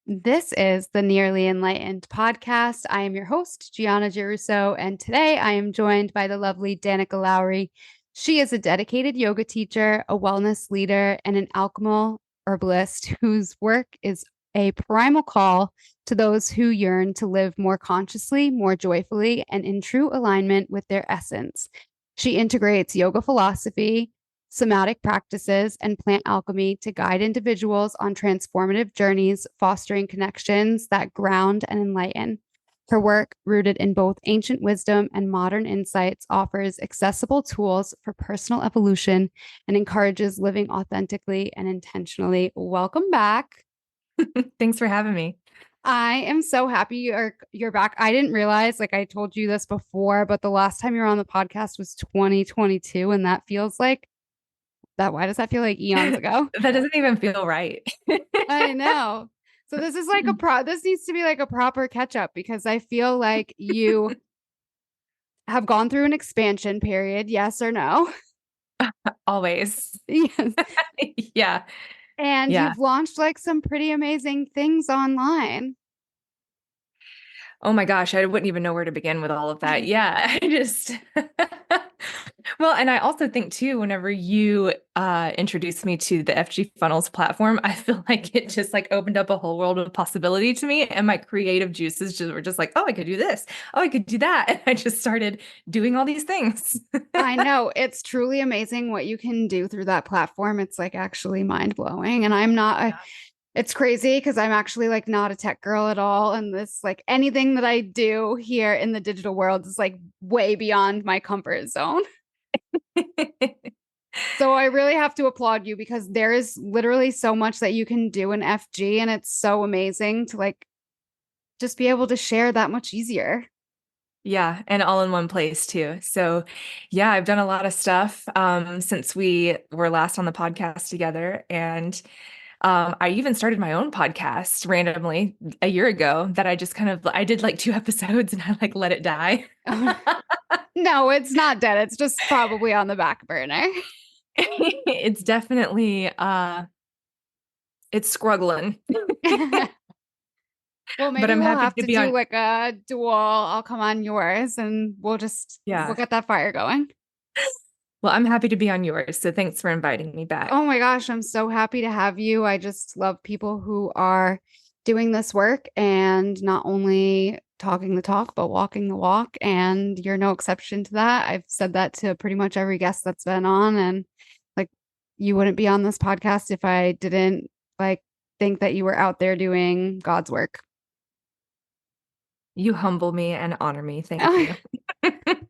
This is the Nearly Enlightened podcast. I am your host, Gianna Girusso, and today I am joined by the lovely Dannica Lowery. She is a dedicated yoga teacher, a wellness leader, and an alchemical herbalist whose work is a primal call to those who yearn to live more consciously, more joyfully, and in true alignment with their essence. She integrates yoga philosophy, somatic practices, and plant alchemy to guide individuals on transformative journeys, fostering connections that ground and enlighten. Her work, rooted in both ancient wisdom and modern insights, offers accessible tools for personal evolution and encourages living authentically and intentionally. Welcome back. Thanks for having me. I am so happy you're back. I didn't realize, like I told you this before, but the last time you were on the podcast was 2022, and that feels like that. Why does that feel like eons ago? That doesn't even feel right. I know. So this is like this needs to be like a proper catch up because I feel like you have gone through an expansion period, yes or no? Always. Yes. Yeah. And Yeah. you've launched like some pretty amazing things online. Oh my gosh, I wouldn't even know where to begin with all of that. Yeah. I just Well, and I also think too, whenever you introduced me to the FG Funnels platform, I feel like it just like opened up a whole world of possibility to me. And my creative juices just were just like, oh, I could do this. Oh, I could do that. And I just started doing all these things. I know it's truly amazing what you can do through that platform. It's like actually mind blowing. And I'm not a, it's crazy because I'm actually like not a tech girl at all. And this, like anything that I do here in the digital world is like way beyond my comfort zone. So I really have to applaud you because there is literally so much that you can do in FG, and it's so amazing to like just be able to share that much easier. Yeah, and all in one place too. So, yeah, I've done a lot of stuff since we were last on the podcast together, and I even started my own podcast randomly a year ago. That I just kind of I did like 2 episodes and I like let it die. No, it's not dead. It's just probably on the back burner. It's definitely it's struggling, Well, but maybe I'm we'll happy have to to be do on. like a dual. I'll come on yours and we'll Yeah, get that fire going. well, I'm happy to be on yours. So thanks for inviting me back. Oh my gosh, I'm so happy to have you. I just love people who are doing this work and not only talking the talk, but walking the walk. And you're no exception to that. I've said that to pretty much every guest that's been on. And like, you wouldn't be on this podcast if I didn't like think that you were out there doing God's work. You humble me and honor me. Thank you.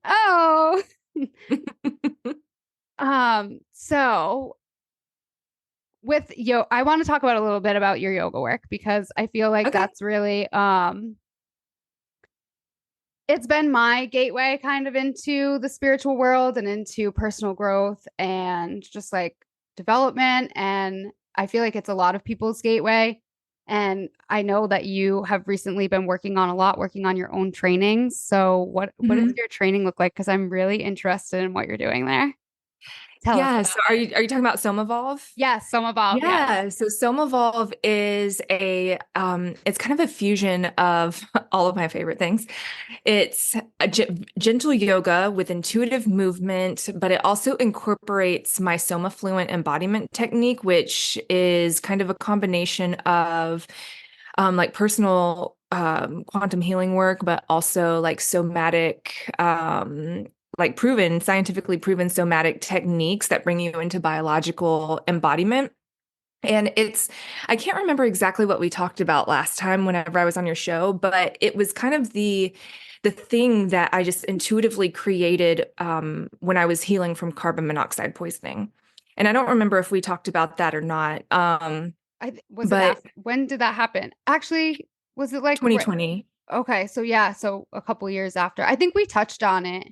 Oh. So with I want to talk about a little bit about your yoga work because I feel like Okay. that's really it's been my gateway kind of into the spiritual world and into personal growth and just like development, and I feel like it's a lot of people's gateway. And I know that you have recently been working on your own trainings. So what does Mhm. your training look like? Because I'm really interested in what you're doing there. Tell us Yeah. about So are you talking about Somævolve? Yes, some evolve, yes. Yeah, so Somafluent is a it's kind of a fusion of all of my favorite things. It's a gentle yoga with intuitive movement, but it also incorporates my Somafluent embodiment technique, which is kind of a combination of like personal quantum healing work, but also like somatic like proven, scientifically proven somatic techniques that bring you into biological embodiment. And I can't remember exactly what we talked about last time whenever I was on your show, but it was kind of the thing that I just intuitively created when I was healing from carbon monoxide poisoning. And I don't remember if we talked about that or not. Was it But after? When did that happen? Actually, was it like 2020. okay, so yeah, so a couple years after. I think we touched on it.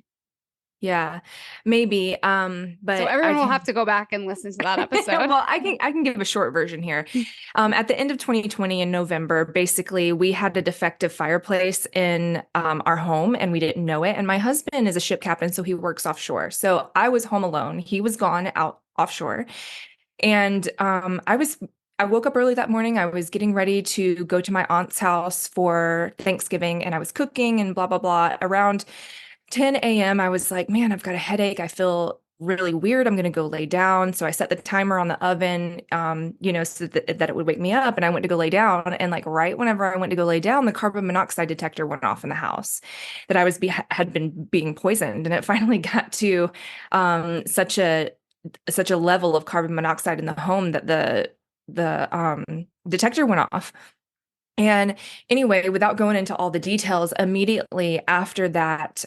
Yeah, maybe. So But I everyone will have can to go back and listen to that episode. well, I can give a short version here. At the end of 2020 in November, basically we had a defective fireplace in our home and we didn't know it. And my husband is a ship captain, so he works offshore. So I was home alone. He was gone out offshore. And I was I woke up early that morning. I was getting ready to go to my aunt's house for Thanksgiving, and I was cooking and blah, blah, blah. Around 10 a.m., I was like, man, I've got a headache. I feel really weird. I'm going to go lay down. So I set the timer on the oven, so that it would wake me up. And I went to go lay down. And like right whenever I went to go lay down, the carbon monoxide detector went off in the house that had been being poisoned. And it finally got to such a level of carbon monoxide in the home that the detector went off. And anyway, without going into all the details, immediately after that,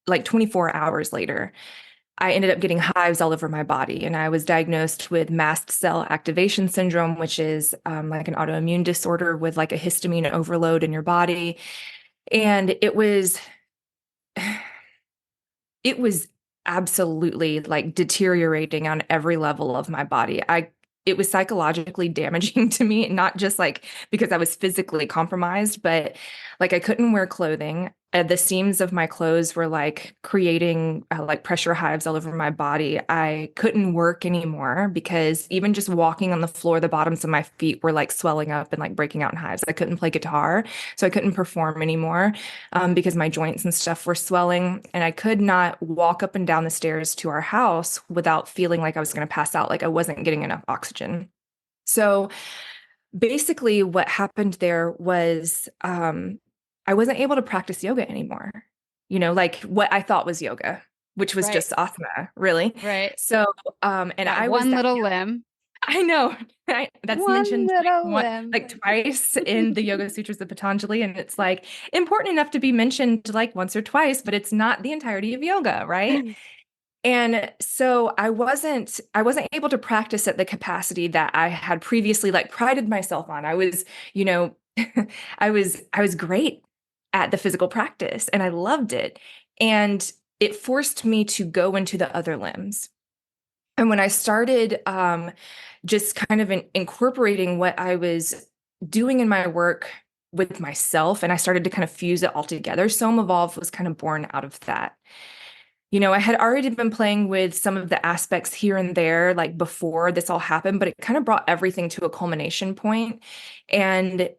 like 24 hours later, I ended up getting hives all over my body. And I was diagnosed with mast cell activation syndrome, which is like an autoimmune disorder with like a histamine overload in your body. And it was absolutely like deteriorating on every level of my body. It was psychologically damaging to me, not just like because I was physically compromised, but like I couldn't wear clothing. The seams of my clothes were like creating like pressure hives all over my body. I couldn't work anymore because even just walking on the floor, the bottoms of my feet were like swelling up and like breaking out in hives. I couldn't play guitar, so I couldn't perform anymore because my joints and stuff were swelling. And I could not walk up and down the stairs to our house without feeling like I was going to pass out, like I wasn't getting enough oxygen. So basically, what happened there was I wasn't able to practice yoga anymore, like what I thought was yoga, which was Right. just asana, really. Right. So, and Got I was one that. little limb. I know, right? That's One mentioned little limb. like twice in the Yoga Sutras of Patanjali, and it's like important enough to be mentioned like once or twice, but it's not the entirety of yoga, right? And so I wasn't able to practice at the capacity that I had previously like prided myself on. I was, you know, I was great at the physical practice and I loved it. And it forced me to go into the other limbs. And when I started just kind of incorporating what I was doing in my work with myself, and I started to kind of fuse it all together, Somævolve was kind of born out of that. I had already been playing with some of the aspects here and there, like before this all happened, but it kind of brought everything to a culmination point. And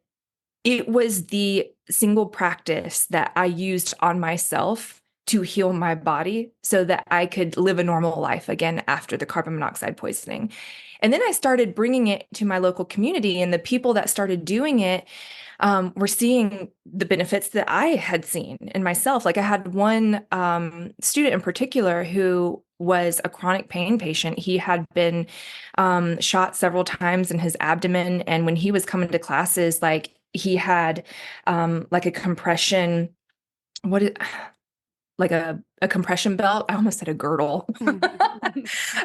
it was the single practice that I used on myself to heal my body so that I could live a normal life again after the carbon monoxide poisoning. And then I started bringing it to my local community, and the people that started doing it were seeing the benefits that I had seen in myself. Like I had one student in particular who was a chronic pain patient. He had been shot several times in his abdomen. And when he was coming to classes, like he had like a compression, what is like a compression belt. I almost said a girdle,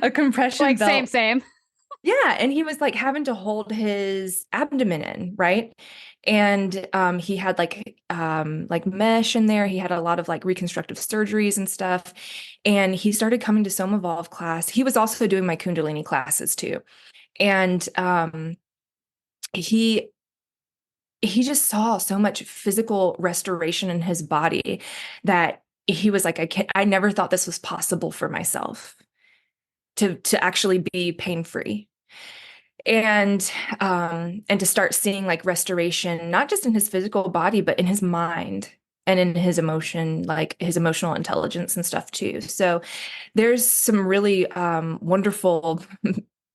a compression Like same, belt. same. Yeah, and he was like having to hold his abdomen in, right? And he had like mesh in there. He had a lot of like reconstructive surgeries and stuff. And he started coming to Somafluent class. He was also doing my Kundalini classes too. And he he just saw so much physical restoration in his body that he was like, I never thought this was possible for myself to actually be pain-free. And to start seeing like restoration not just in his physical body but in his mind and in his emotion, like his emotional intelligence and stuff too. So there's some really wonderful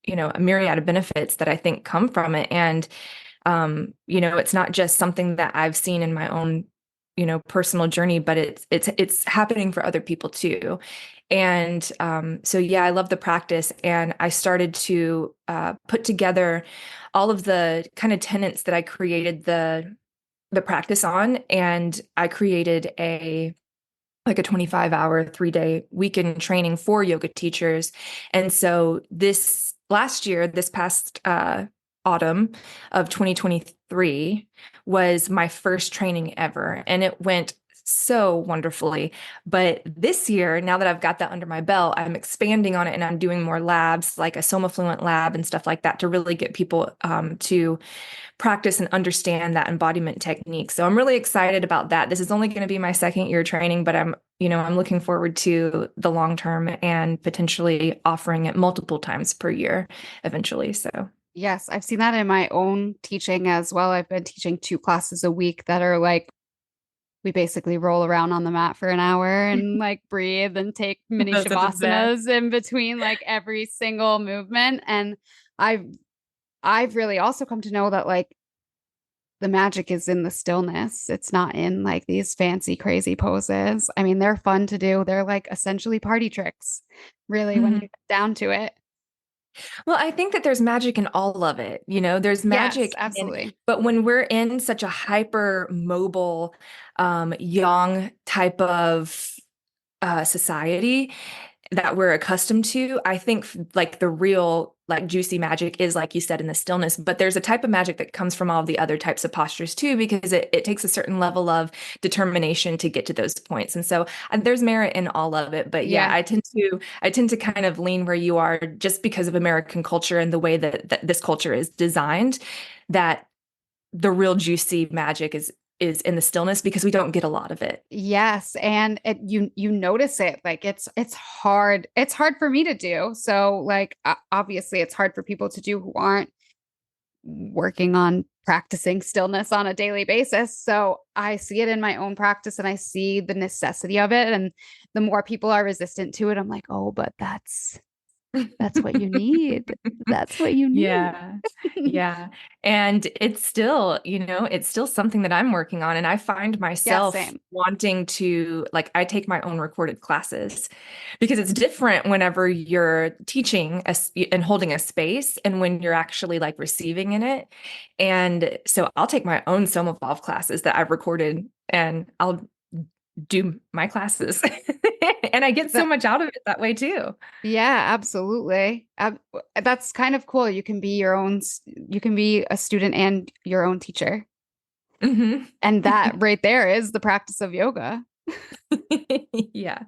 a myriad of benefits that I think come from it. And it's not just something that I've seen in my own personal journey, but it's happening for other people too. And so, yeah, I love the practice. And I started to put together all of the kind of tenets that I created the practice on. And I created like a 25-hour, 3-day weekend training for yoga teachers. And so this past autumn of 2023 was my first training ever. And it went so wonderfully. But this year, now that I've got that under my belt, I'm expanding on it and I'm doing more labs, like a Somafluent lab and stuff like that, to really get people to practice and understand that embodiment technique. So I'm really excited about that. This is only going to be my second year training, but I'm looking forward to the long term and potentially offering it multiple times per year eventually. So Yes, I've seen that in my own teaching as well. I've been teaching 2 classes a week that are like we basically roll around on the mat for an hour and like breathe and take mini Those are the best. shavasanas in between like every single movement. And I've I've really also come to know that like the magic is in the stillness. It's not in like these fancy, crazy poses. I mean, they're fun to do. They're like essentially party tricks, really, when you Mhm. get down to it. Well, I think that there's magic in all of it. There's Yes, magic in, absolutely. but when we're in such a hyper mobile, young type of society that we're accustomed to, I think like the real like juicy magic is like you said in the stillness, but there's a type of magic that comes from all the other types of postures too, because it takes a certain level of determination to get to those points. And so there's merit in all of it. But yeah, Yeah. I tend to kind of lean where you are just because of American culture and the way that this culture is designed, that the real juicy magic is in the stillness because we don't get a lot of it. Yes, and you notice it like it's hard. It's hard for me to do. So like obviously it's hard for people to do who aren't working on practicing stillness on a daily basis. So I see it in my own practice and I see the necessity of it, and the more people are resistant to it, I'm like, "Oh, but that's what you need. That's what you need." Yeah. Yeah. And it's still something that I'm working on. And I find Yeah, myself same. wanting to, like, I take my own recorded classes because it's different whenever you're teaching and holding a space and when you're actually like receiving in it. And so I'll take my own Somafluent classes that I've recorded and I'll do my classes. And I get so That much out of it that way too. Yeah, absolutely. That's kind of cool. You can be your own, you can be a student and your own teacher. Hmm. And that right there is the practice of yoga Yeah.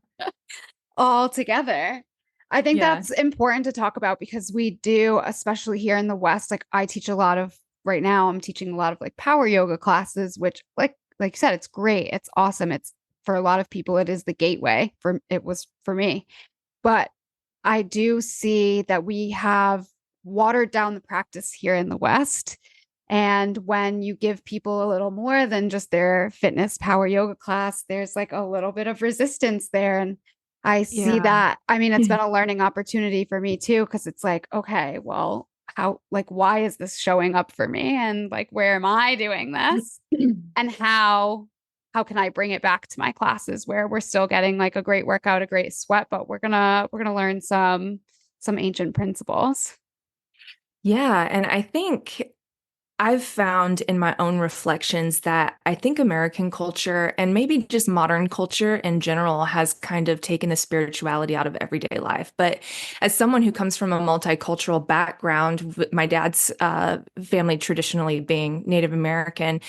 all together. I think Yeah. that's important to talk about because we do, especially here in the West, like I teach a lot of right now, I'm teaching a lot of like power yoga classes, which like you said, it's great. It's awesome. It's for a lot of people, it is the gateway for it was for me. But I do see that we have watered down the practice here in the West. And when you give people a little more than just their fitness power yoga class, there's like a little bit of resistance there. And I see Yeah. that. I mean, it's been a learning opportunity for me too, because it's like, okay, well, how, like, why is this showing up for me? And like, where am I doing this? And how can I bring it back to my classes where we're still getting like a great workout, a great sweat, but we're gonna learn some ancient principles. Yeah. And I think I've found in my own reflections that I think American culture and maybe just modern culture in general has kind of taken the spirituality out of everyday life. But as someone who comes from a multicultural background, with my dad's family traditionally being Native American,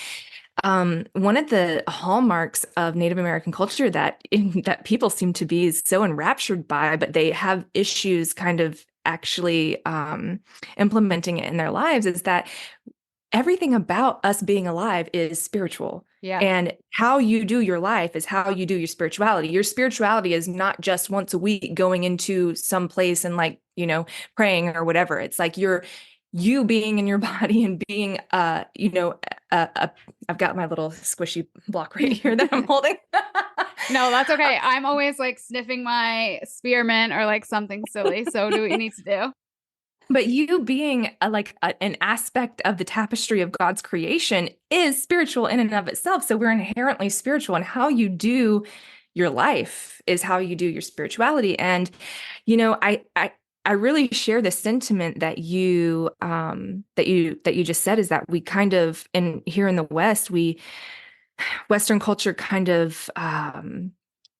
one of the hallmarks of Native American culture that people seem to be so enraptured by, but they have issues kind of actually implementing it in their lives, is that everything about us being alive is spiritual. Yes. And how you do your life is how you do your spirituality. Your spirituality is not just once a week going into some place and like, praying or whatever. It's like you being in your body and being I've got my little squishy block right here that I'm holding. No, that's okay. I'm always like sniffing my spearmint or like something silly. So do what you need to do. But you being an aspect of the tapestry of God's creation is spiritual in and of itself. So we're inherently spiritual, and how you do your life is how you do your spirituality. And I really share the sentiment that you just said, is that we kind of, and here in the West, Western culture kind of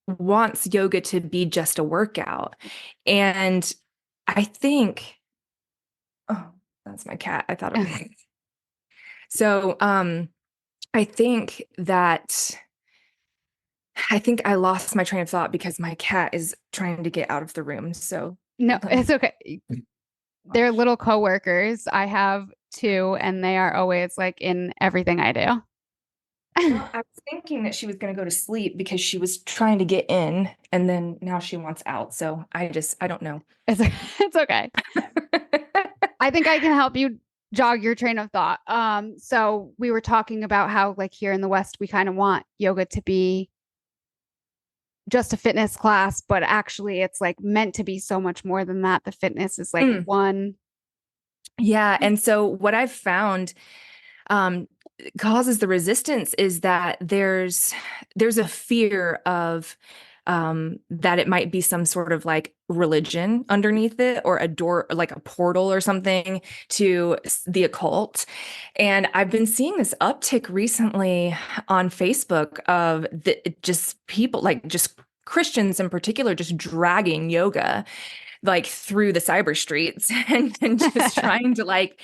wants yoga to be just a workout, and I think. Oh, that's my cat. I thought it was. So, I think that I think I lost my train of thought because my cat is trying to get out of the room. So No, let it's me okay. They're watch. little coworkers. I have two, and they are always like in everything I do. Well, I was thinking that she was going to go to sleep because she was trying to get in, and then now she wants out. So I don't know. It's it's okay. I think I can help you jog your train of thought. So we were talking about how like here in the West, we kind of want yoga to be just a fitness class, but actually it's like meant to be so much more than that. The fitness is like Mm. one. Yeah. And so what I've found um, causes the resistance is that there's a fear of that it might be some sort of like religion underneath it, or a door, like a portal or something to the occult. And I've been seeing this uptick recently on Facebook of just people, like just Christians in particular, just dragging yoga like through the cyber streets and just trying to like,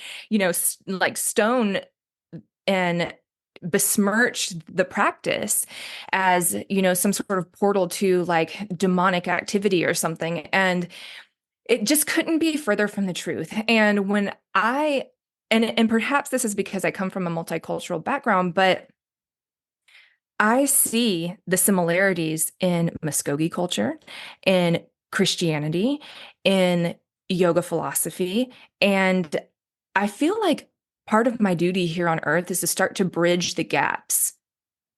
like stone and besmirch the practice as, some sort of portal to like demonic activity or something. And it just couldn't be further from the truth. And when and perhaps this is because I come from a multicultural background, but I see the similarities in Muskogee culture, in Christianity, in yoga philosophy. And I feel like part of my duty here on earth is to start to bridge the gaps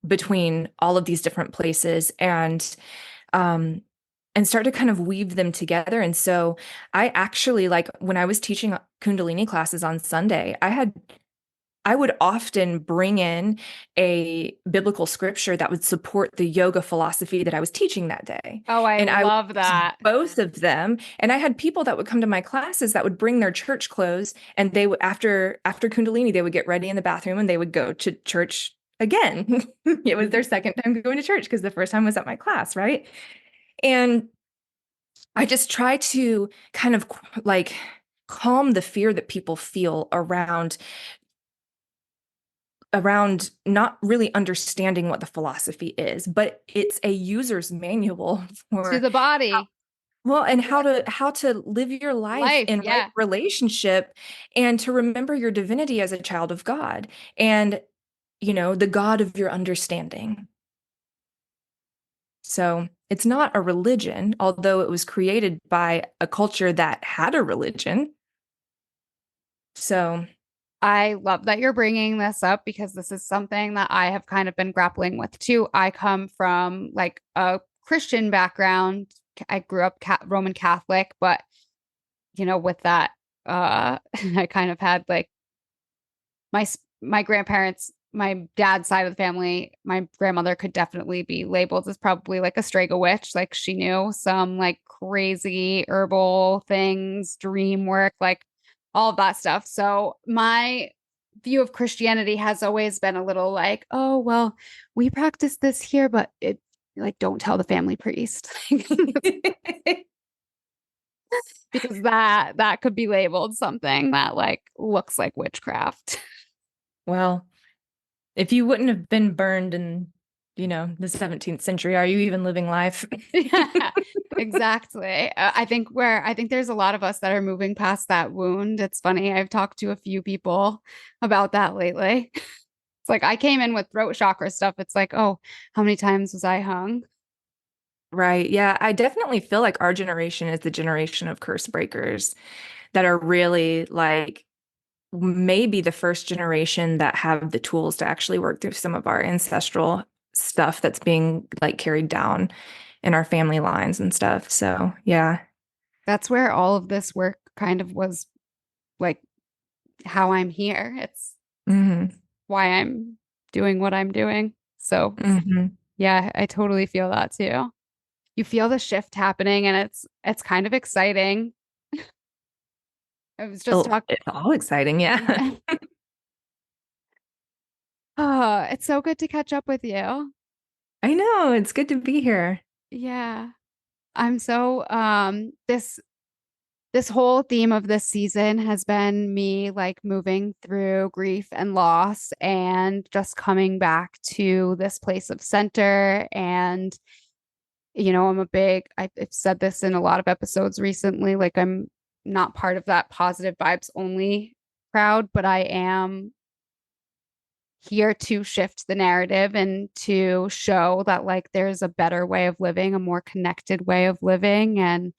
between all of these different places um and start to kind of weave them together. And so I actually, like when I was teaching Kundalini classes on Sunday, I would often bring in a biblical scripture that would support the yoga philosophy that I was teaching that day. Oh, I And I would love use that. both of them. And I had people that would come to my classes that would bring their church clothes, and they would, after Kundalini, they would get ready in the bathroom and they would go to church again. It was their second time going to church because the first time was at my class, right? And I just try to kind of like calm the fear that people feel around not really understanding what the philosophy is, but it's a user's manual To for the how, body. well, and how to live your life Life. in right Yeah. relationship, and to remember your divinity as a child of God, and the God of your understanding. So it's not a religion, although it was created by a culture that had a religion. So, I love that you're bringing this up because this is something that I have kind of been grappling with too. I come from like a Christian background. I grew up Roman Catholic, but with that, I kind of had like my grandparents, my dad's side of the family, my grandmother could definitely be labeled as probably like a Strega witch. Like she knew some like crazy herbal things, dream work, like all of that stuff. So my view of Christianity has always been a little like, oh, well, we practice this here, but it like don't tell the family priest. Because that could be labeled something that like looks like witchcraft. well, if you wouldn't have been burned in, the 17th century, are you even living life? Yeah, exactly. I think there's a lot of us that are moving past that wound. It's funny. I've talked to a few people about that lately. It's like I came in with throat chakra stuff. It's like, oh, how many times was I hung? Right. Yeah, I definitely feel like our generation is the generation of curse breakers that are really like maybe the first generation that have the tools to actually work through some of our ancestral stuff that's being like carried down in our family lines and stuff. So, yeah. That's where all of this work kind of was like how I'm here. It's Hmm. why I'm doing what I'm doing. So, Hmm. yeah, I totally feel that too. You feel the shift happening and it's kind of exciting. I was just Oh, talking. it's all exciting. Yeah. Yeah. Oh, it's so good to catch up with you. I know. It's good to be here. Yeah. I'm so this whole theme of this season has been me like moving through grief and loss and just coming back to this place of center. And I've said this in a lot of episodes recently, like I'm not part of that positive vibes only crowd, but I am here to shift the narrative and to show that like there's a better way of living, a more connected way of living. And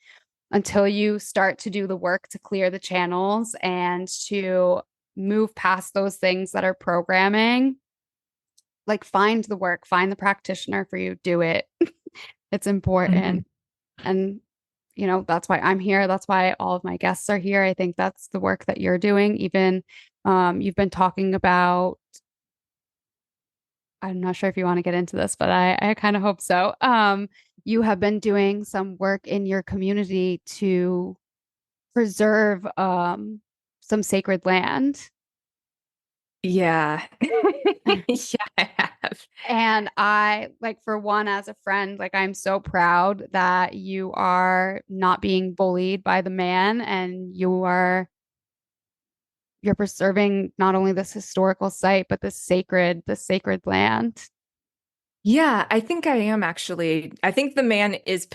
until you start to do the work to clear the channels and to move past those things that are programming. Like find the work, find the practitioner for you, do it. It's Mhm. important. And that's why I'm here. That's why all of my guests are here. I think that's the work that you're doing. Even you've been talking about, I'm not sure if you want to get into this, but I kind of hope so. You have been doing some work in your community to preserve some sacred land. Yeah. Yeah, I have. And I, like, for one, as a friend, like, I'm so proud that you are not being bullied by the man and you're preserving not only this historical site, but this sacred land. Yeah, I think I am actually. I think the man is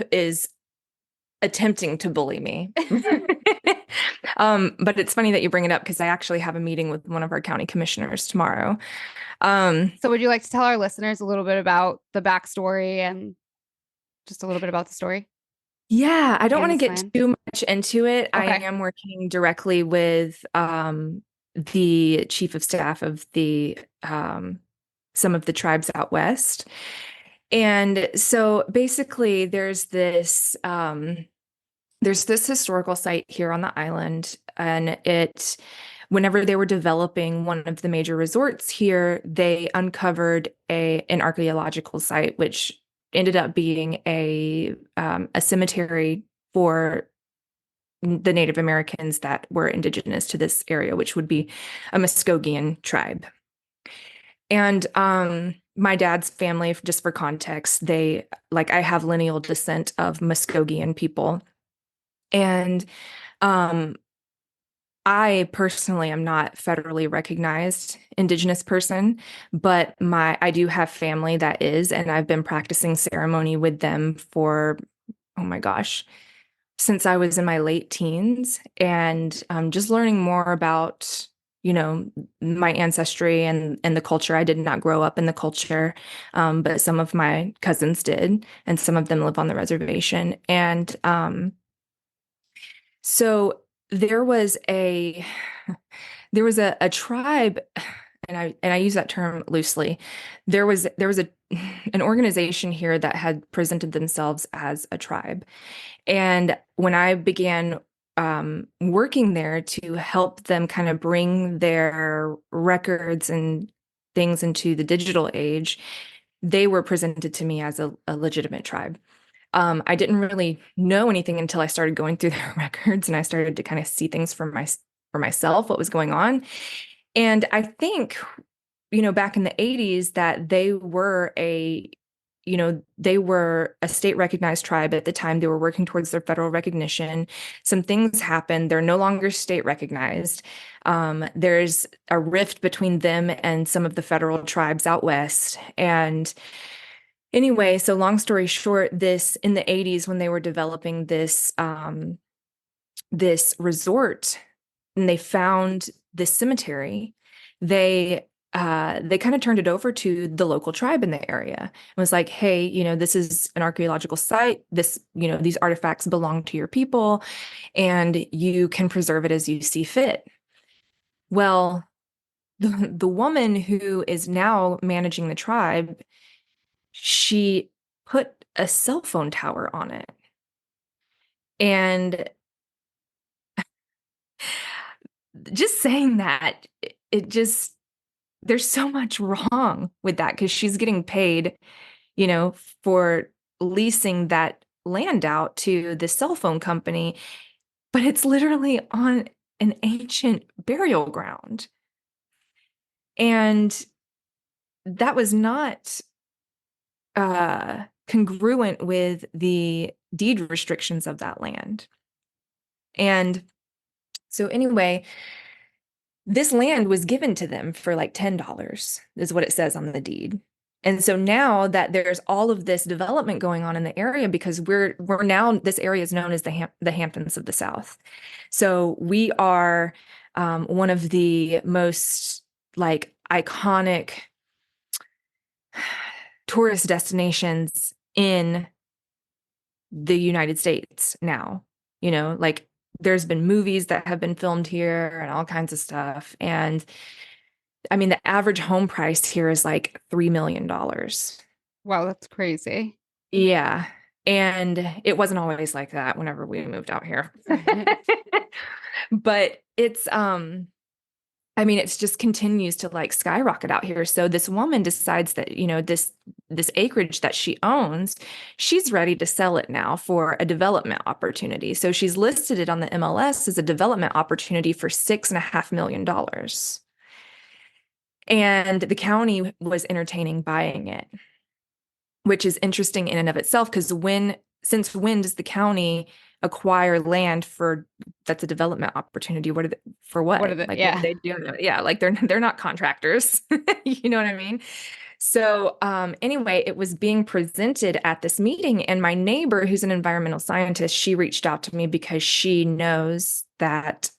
attempting to bully me. But it's funny that you bring it up because I actually have a meeting with one of our county commissioners tomorrow. Um, So would you like to tell our listeners a little bit about the backstory and just a little bit about the story yeah, I don't and want to this get land? too much into it. I Okay. am working directly with the chief of staff of the some of the tribes out west. And so basically there's this historical site here on the island, and whenever they were developing one of the major resorts here, they uncovered an archaeological site, which ended up being a cemetery for the Native Americans that were indigenous to this area, which would be a Muskogean tribe. And my dad's family, just for context, I have lineal descent of Muskogean people. And um, I personally am not federally recognized Indigenous person, but I do have family that is, and I've been practicing ceremony with them for, oh my gosh, since I was in my late teens, and just learning more about, my ancestry and the culture. I did not grow up in the culture, but some of my cousins did, and some of them live on the reservation, and so there was a a tribe, and I use that term loosely. There was an organization here that had presented themselves as a tribe. And when I began working there to help them kind of bring their records and things into the digital age, they were presented to me as a legitimate tribe. I didn't really know anything until I started going through their records and I started to kind of see things for myself, what was going on. And I think, back in the 80s that they were a state recognized tribe at the time. They were working towards their federal recognition. Some things happened. They're no longer state recognized. There's a rift between them and some of the federal tribes out west. And anyway, so long story short, this in the 80s when they were developing this resort and they found this cemetery, they kind of turned it over to the local tribe in the area and was like, hey, this is an archaeological site. These artifacts belong to your people and you can preserve it as you see fit. Well, the woman who is now managing the tribe, she put a cell phone tower on it. And just saying that, it just, there's so much wrong with that because she's getting paid, you know, for leasing that land out to the cell phone company, but it's literally on an ancient burial ground. And that was not congruent with the deed restrictions of that land. And so, anyway, this land was given to them for like $10, is what it says on the deed. And so now that there's all of this development going on in the area, because we're now this area is known as the Hamptons of the South. So we are one of the most like iconic tourist destinations in the United States now. Like There's been movies that have been filmed here and all kinds of stuff. And I mean, the average home price here is like $3 million. Wow, that's crazy. Yeah. And it wasn't always like that whenever we moved out here. But I mean, it's just continues to like skyrocket out here. So this woman decides that, this acreage that she owns, she's ready to sell it now for a development opportunity. So she's listed it on the MLS as a development opportunity for $6.5 million. And the county was entertaining buying it, which is interesting in and of itself, because since when does the county acquire land that's a development opportunity? For What are what? the, Like, what are yeah. they doing? Yeah, like they're not contractors. You know what I mean? So anyway, it was being presented at this meeting, and my neighbor, who's an environmental scientist, she reached out to me because she knows that,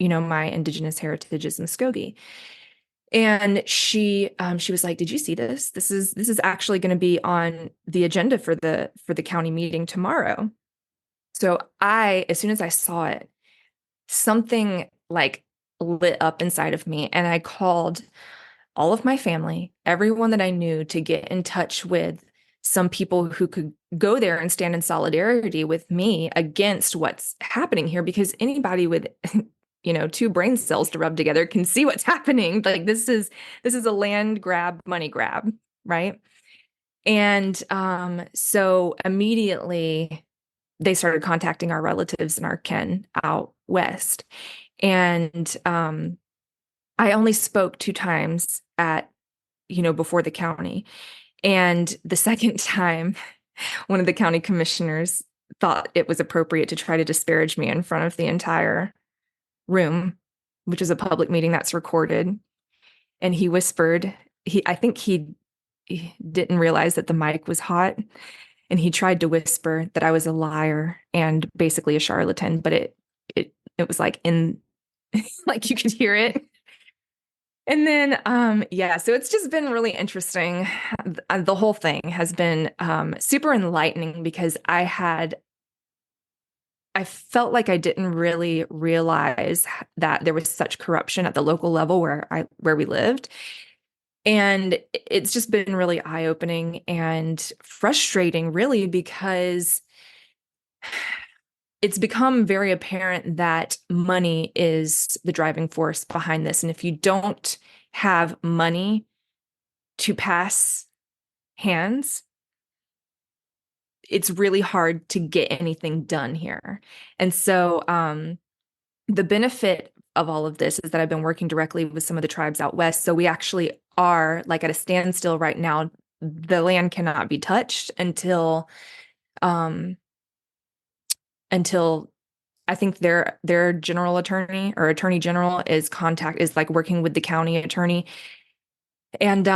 my indigenous heritage is Muskogee. And she was like, "Did you see this? This is actually going to be on the agenda for the county meeting tomorrow." So as soon as I saw it, something like lit up inside of me, and I called all of my family, everyone that I knew, to get in touch with some people who could go there and stand in solidarity with me against what's happening here, because anybody with two brain cells to rub together can see what's happening. Like, this is a land grab, money grab, right? And so immediately they started contacting our relatives and our kin out west. And I only spoke 2 times before the county. And the second time, one of the county commissioners thought it was appropriate to try to disparage me in front of the entire room, which is a public meeting that's recorded. And he whispered, I think he didn't realize that the mic was hot. And he tried to whisper that I was a liar and basically a charlatan, but it was like like you could hear it. And then yeah, so it's just been really interesting. The whole thing has been super enlightening, because I felt like I didn't really realize that there was such corruption at the local level where we lived. And it's just been really eye-opening and frustrating, really, because it's become very apparent that money is the driving force behind this. And if you don't have money to pass hands, it's really hard to get anything done here. And so the benefit of all of this is that I've been working directly with some of the tribes out west. So we actually are like at a standstill right now. The land cannot be touched um, until I think their general attorney or attorney general is like working with the county attorney. And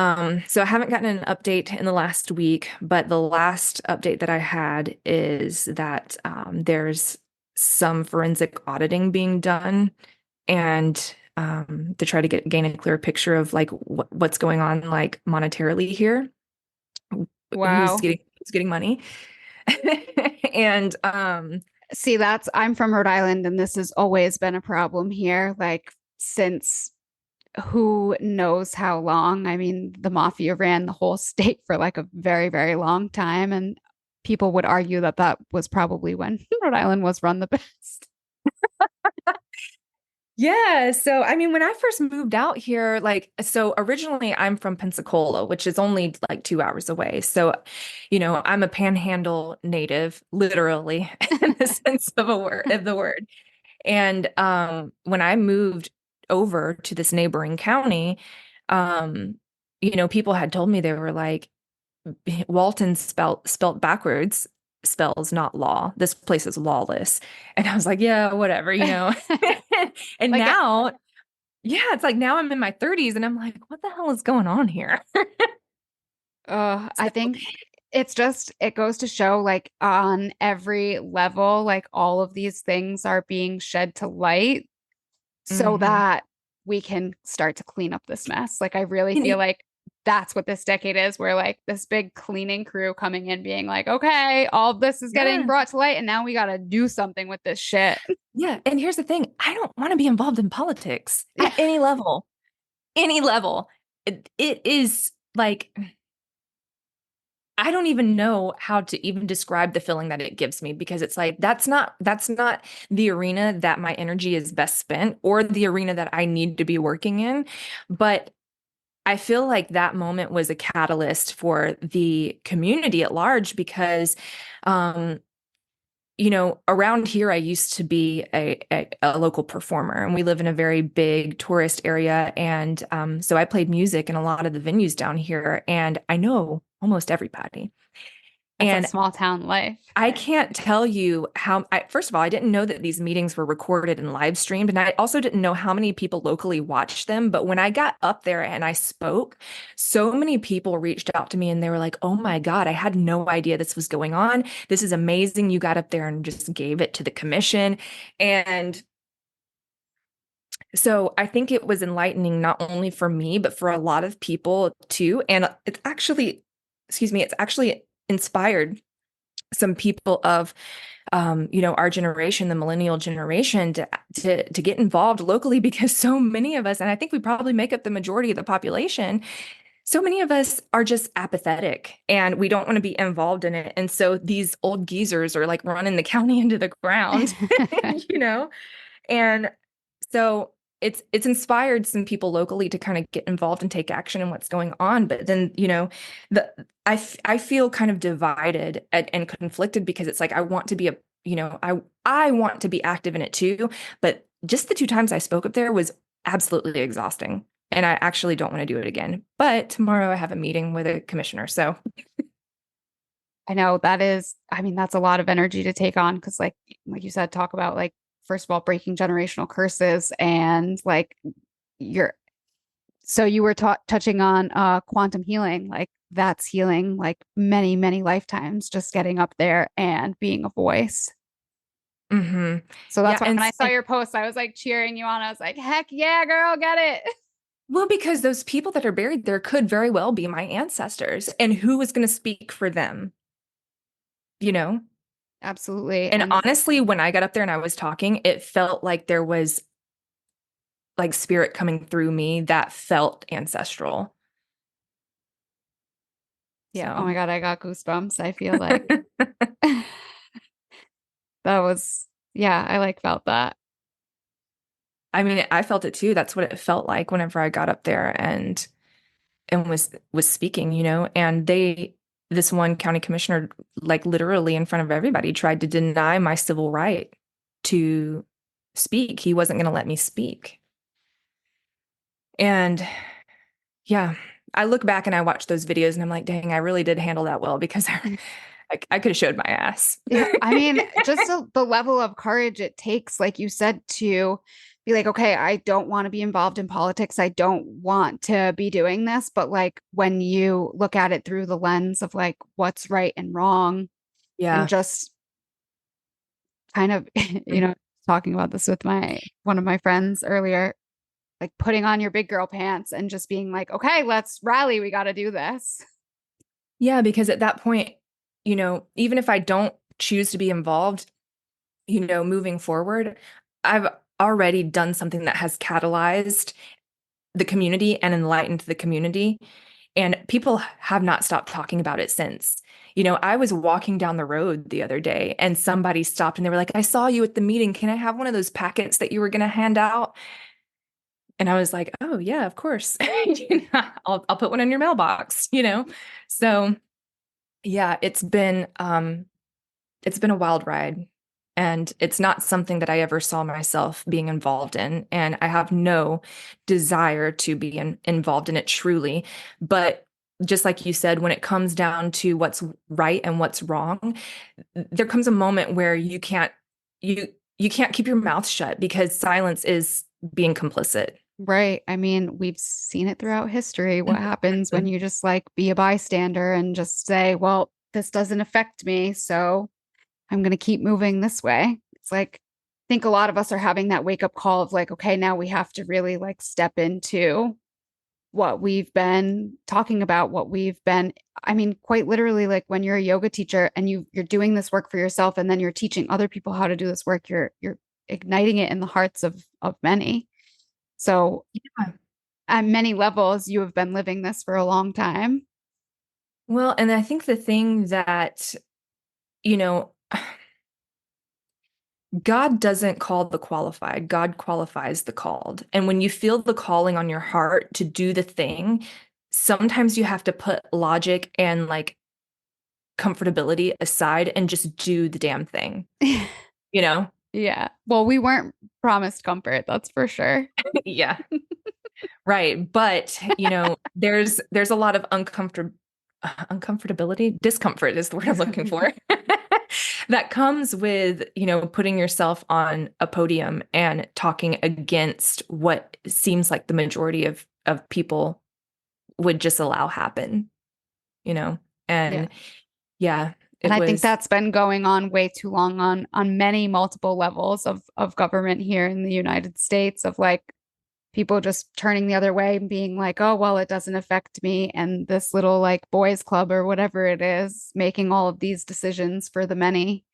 so I haven't gotten an update in the last week, but the last update that I had is that there's some forensic auditing being done, and to try to gain a clear picture of like what's going on, like monetarily here, who's Wow. getting money. And See, I'm from Rhode Island, and this has always been a problem here, like since who knows how long. I mean, the mafia ran the whole state for like a very, very long time. And people would argue that that was probably when Rhode Island was run the best. yeah, so I mean, when I first moved out here, so originally I'm from Pensacola, which is only like 2 hours away. So, I'm a panhandle native, literally, in the sense of the word. And when I moved over to this neighboring county, um, people had told me, they were like, Walton spelt backwards spells not law. This place is lawless. And I was like, yeah, whatever. And Like, now, yeah, it's like now I'm in my 30s and I'm like, what the hell is going on here? I think it goes to show like on every level, like all of these things are being shed to light so Mhm. that we can start to clean up this mess. Like, I really And feel it- like that's what this decade is. We're like this big cleaning crew coming in being like, okay, all this is getting Yeah. brought to light and now we got to do something with this shit. Yeah. And here's the thing. I don't want to be involved in politics Yeah. at any level. Any level. It is like I don't even know how to even describe the feeling that it gives me because it's like that's not the arena that my energy is best spent or the arena that I need to be working in. But I feel like that moment was a catalyst for the community at large because um around here, I used to be a local performer, and we live in a very big tourist area. And so I played music in a lot of the venues down here, and I know almost everybody. That's a And small town life. I can't tell you first of all, I didn't know that these meetings were recorded and live streamed. And I also didn't know how many people locally watched them. But when I got up there and I spoke, so many people reached out to me and they were like, oh my God, I had no idea this was going on. This is amazing. You got up there and just gave it to the commission. And so I think it was enlightening not only for me, but for a lot of people too. And it's actually inspired some people of our generation, the millennial generation, to get involved locally because so many of us, and I think we probably make up the majority of the population, so many of us are just apathetic and we don't want to be involved in it. And so these old geezers are like running the county into the ground, you know? And so it's inspired some people locally to kind of get involved and take action in what's going on. But then, I feel kind of divided and conflicted because it's like I want to be I want to be active in it too. But just the two times I spoke up there was absolutely exhausting. And I actually don't want to do it again. But tomorrow I have a meeting with a commissioner. So I know that's a lot of energy to take on because like you said, talk about like, first of all, breaking generational curses and like you're so you were touching on quantum healing, like that's healing like many, many lifetimes, just getting up there and being a voice. mhm. So Yeah. that's why when I saw your post, I was like cheering you on. I was like, heck yeah, girl, get it. Well, because those people that are buried there could very well be my ancestors. And who is going to speak for them? You know? Absolutely. And And honestly, when I got up there and I was talking, it felt like there was like spirit coming through me that felt ancestral. yeah, oh my So God, I got goosebumps. I feel like that was, yeah, I like felt that. I mean, I felt it too. That's what it felt like whenever I got up there and was speaking, and this one county commissioner, like literally in front of everybody, tried to deny my civil right to speak. He wasn't going to let me speak. And yeah, I look back and I watch those videos and I'm like, dang, I really did handle that well because I could have showed my ass. Yeah, I mean, just the level of courage it takes, like you said, to be like, okay, I don't want to be involved in politics. I don't want to be doing this. But like when you look at it through the lens of like what's right and wrong, and Yeah. just kind of, talking about this with one of my friends earlier, like putting on your big girl pants and just being like, okay, let's rally. We got to do this. Yeah, because at that point, even if I don't choose to be involved, moving forward, I've already done something that has catalyzed the community and enlightened the community. And people have not stopped talking about it since. I was walking down the road the other day and somebody stopped and they were like, I saw you at the meeting. Can I have one of those packets that you were going to hand out? And I was like, oh, yeah, of course. I'll put one. In your mailbox. So yeah, it's been a wild ride. And it's not something that I ever saw myself being involved in. And I have no desire to be involved in it truly. But just like you said, when it comes down to what's right and what's wrong, there comes a moment where you can't keep your mouth shut because silence is being complicit. Right. I mean, we've seen it throughout history. What happens when you just like be a bystander and just say, well, this doesn't affect me. So I'm going to keep moving this way. It's like, I think a lot of us are having that wake up call of like, okay, now we have to really like step into what we've been talking about, what we've been, I mean, quite literally, like when you're a yoga teacher and you're doing this work for yourself and then you're teaching other people how to do this work, you're igniting it in the hearts of many. So Yeah. at many levels, you have been living this for a long time. Well, and I think the thing that, you know, God doesn't call the qualified, God qualifies the called. And when you feel the calling on your heart to do the thing, sometimes you have to put logic and like comfortability aside and just do the damn thing, you know? Yeah. Well, we weren't promised comfort, that's for sure. Yeah. Right. But, there's a lot of uncomfortability, discomfort is the word I'm looking for. That comes with, putting yourself on a podium and talking against what seems like the majority of people would just allow happen, you know? Yeah. And yeah, And it I think was, that's been going on way too long on many multiple levels of government here in the United States, of like people just turning the other way and being like, oh, well, it doesn't affect me. And this little like boys club or whatever it is, making all of these decisions for the many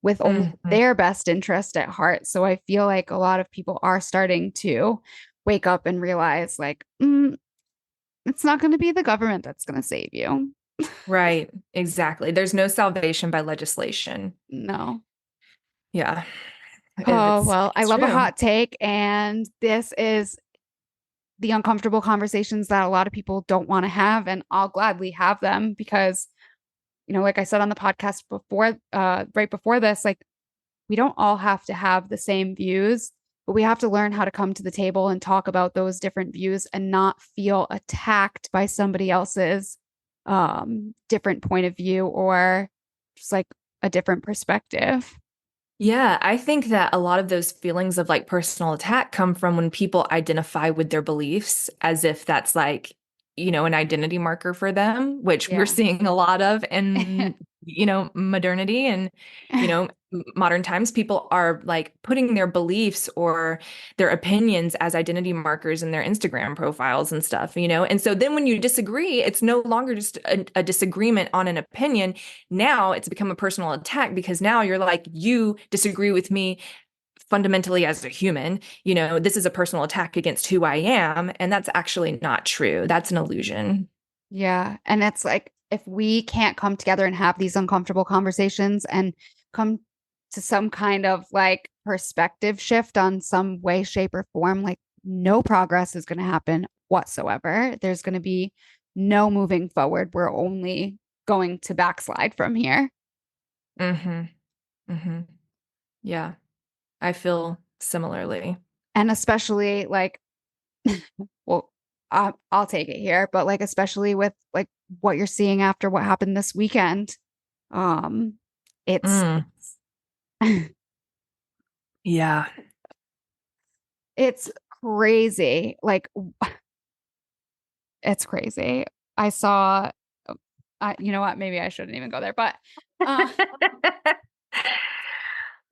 with only Mhm. their best interest at heart. So I feel like a lot of people are starting to wake up and realize like, it's not going to be the government that's going to save you. Right, exactly. There's no salvation by legislation. No. Yeah, Oh, it's well, I it's love a true. hot take. And this is the uncomfortable conversations that a lot of people don't want to have. And I'll gladly have them because, like I said on the podcast before, right before this, like we don't all have to have the same views, but we have to learn how to come to the table and talk about those different views and not feel attacked by somebody else's different point of view or just like a different perspective. Yeah, I think that a lot of those feelings of like personal attack come from when people identify with their beliefs as if that's like, an identity marker for them, which we're Yeah. seeing a lot of in, modernity and, modern times. People are like putting their beliefs or their opinions as identity markers in their Instagram profiles and stuff, And so then when you disagree, it's no longer just a disagreement on an opinion. Now it's become a personal attack because now you're like, you disagree with me fundamentally as a human. This is a personal attack against who I am. And that's actually not true. That's an illusion. Yeah. And it's like if we can't come together and have these uncomfortable conversations and come to some kind of like perspective shift on some way, shape, or form, like no progress is going to happen whatsoever. There's going to be no moving forward. We're only going to backslide from here. Mm-hmm. Mm-hmm. Yeah, I feel similarly. And especially like, well, I'll take it here, but like, especially with like what you're seeing after what happened this weekend, um, it's, Mm, yeah. it's crazy. Like it's crazy. I saw, you know what? Maybe I shouldn't even go there, but uh,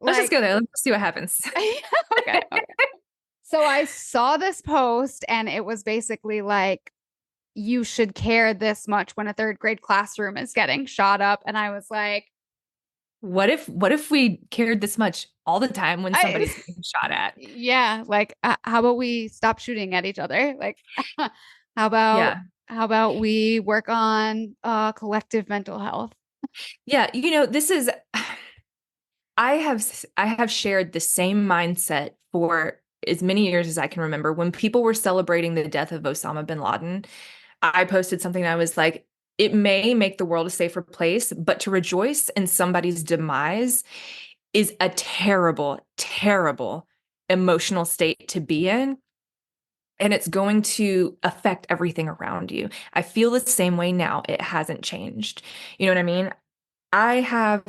Let's just like, go there. Let's see what happens. okay, okay. So I saw this post, and it was basically like, you should care this much when a third grade classroom is getting shot up, and I was like, What if we cared this much all the time when I, somebody's getting shot at? yeah, like, how about we stop shooting at each other? Like, how about Yeah. how about we work on collective mental health? Yeah, this is I have shared the same mindset for as many years as I can remember. When people were celebrating the death of Osama bin Laden, I posted something I was like, it may make the world a safer place, but to rejoice in somebody's demise is a terrible, terrible emotional state to be in. And it's going to affect everything around you. I feel the same way now. It hasn't changed. You know what I mean? I have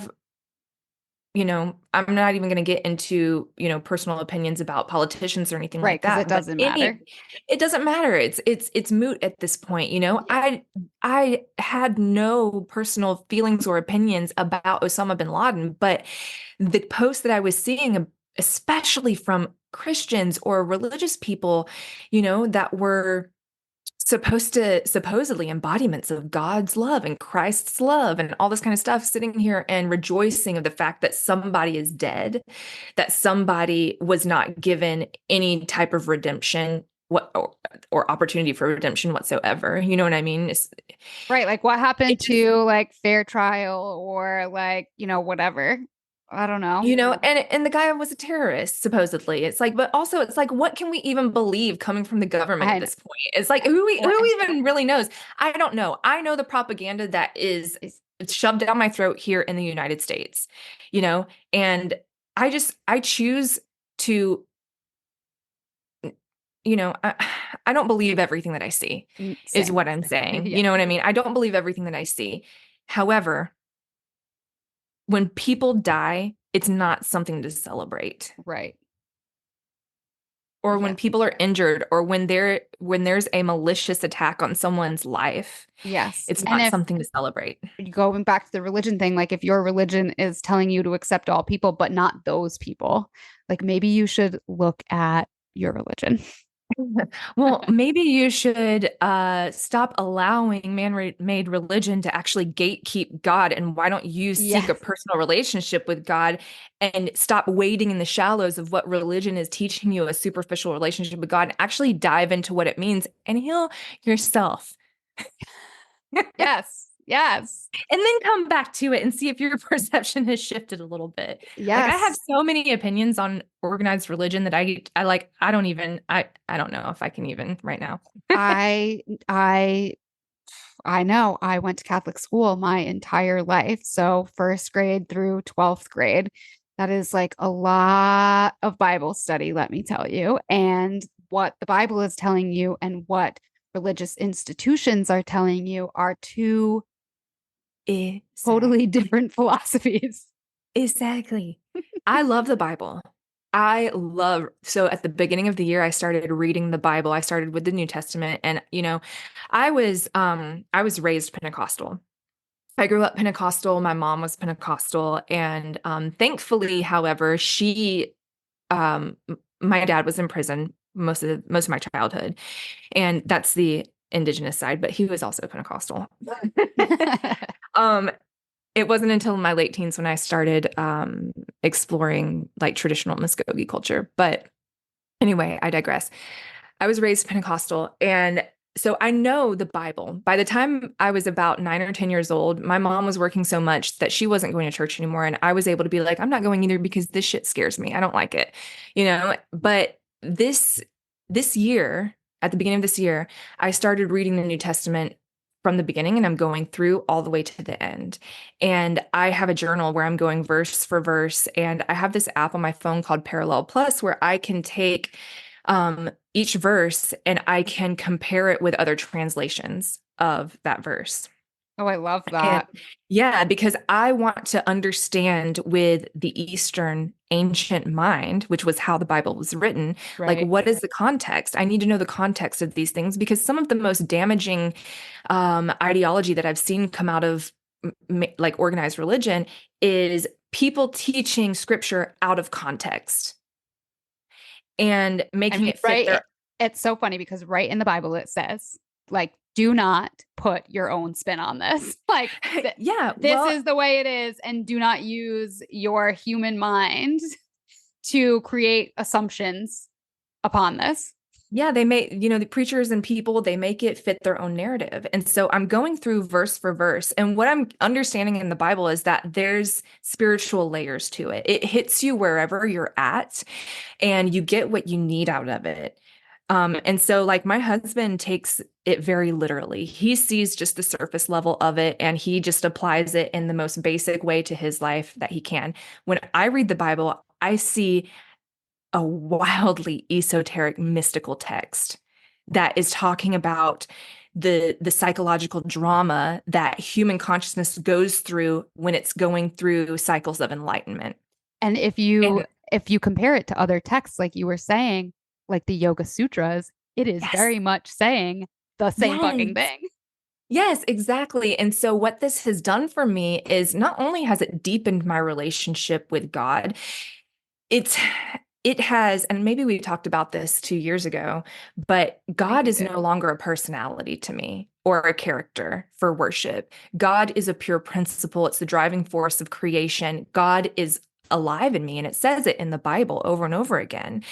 I'm not even going to get into, personal opinions about politicians or anything Right, like because it that, but doesn't matter. it doesn't matter. It's moot at this point, Yeah. I had no personal feelings or opinions about Osama bin Laden, but the posts that I was seeing, especially from Christians or religious people, that were supposedly embodiments of God's love and Christ's love and all this kind of stuff, sitting here and rejoicing of the fact that somebody is dead, that somebody was not given any type of redemption or opportunity for redemption whatsoever. You know what I mean? Right. Like what happened It just, to like fair trial or like, whatever. I don't know. and the guy was a terrorist, supposedly. It's like, but also it's like, what can we even believe coming from the government at I this point? It's like, who even really knows? I don't know. I know the propaganda that is shoved down my throat here in the United States, you know, and I choose to, I don't believe everything that I see, is Same. what I'm saying. Yeah. You know what I mean? I don't believe everything that I see. However, when people die, it's not something to celebrate. Right. Or when Yes. people are injured, or when there's a malicious attack on someone's life, Yes. it's And not if something to celebrate. going back to the religion thing, like if your religion is telling you to accept all people, but not those people, like maybe you should look at your religion. Well, maybe you should stop allowing man-made religion to actually gatekeep God, and why don't you seek Yeah. a personal relationship with God and stop wading in the shallows of what religion is teaching you, a superficial relationship with God, and actually dive into what it means and heal yourself. Yes. Yes. And then come back to it and see if your perception has shifted a little bit. Like I have Yes. so many opinions on organized religion that I don't know if I can even right now. I I I know I went to Catholic school my entire life. So first grade through 12th grade. That is like a lot of Bible study, let me tell you. And what the Bible is telling you and what religious institutions are telling you are two totally Exactly. different philosophies. Exactly. I love the Bible. So at the beginning of the year, I started reading the Bible. I started with the New Testament, and I was raised Pentecostal. I grew up Pentecostal. My mom was Pentecostal, and thankfully, however, my dad was in prison most of my childhood, and that's the indigenous side, but he was also Pentecostal. Um, it wasn't until my late teens when I started exploring like traditional Muskogee culture. But anyway, I digress. I was raised Pentecostal, and so I know the Bible. By the time I was about 9 or 10 years old, my mom was working so much that she wasn't going to church anymore. And I was able to be like, I'm not going either because this shit scares me. I don't like it, you know? But this year, at the beginning of this year, I started reading the New Testament from the beginning, and I'm going through all the way to the end. And I have a journal where I'm going verse for verse. And I have this app on my phone called Parallel Plus where I can take each verse and I can compare it with other translations of that verse. Oh, I love And that. yeah, because I want to understand with the Eastern ancient mind, which was how the Bible was written, like Right. what is the context? I need to know the context of these things because some of the most damaging ideology that I've seen come out of like organized religion is people teaching scripture out of context and I making mean, it fit right. their It's so funny because right in the Bible it says, like, do not put your own spin on this. Like, yeah, this well, is the way it is, and do not use your human mind to create assumptions upon this. yeah, they make, the preachers and people, they make it fit their own narrative. And so I'm going through verse for verse. And what I'm understanding in the Bible is that there's spiritual layers to it. It hits you wherever you're at, and you get what you need out of it. And so, like, my husband takes it very literally. He sees just the surface level of it, and he just applies it in the most basic way to his life that he can. When I read the Bible, I see a wildly esoteric, mystical text that is talking about the psychological drama that human consciousness goes through when it's going through cycles of enlightenment. And if And you compare it to other texts, like you were saying, like the Yoga Sutras, it is yes, very much saying the same fucking yes. thing. Yes, exactly. And so what this has done for me is not only has it deepened my relationship with God, it's it has, and maybe we talked about this 2 years ago, but I think God we is did. no longer a personality to me or a character for worship. God is a pure principle. It's the driving force of creation. God is alive in me. And it says it in the Bible over and over again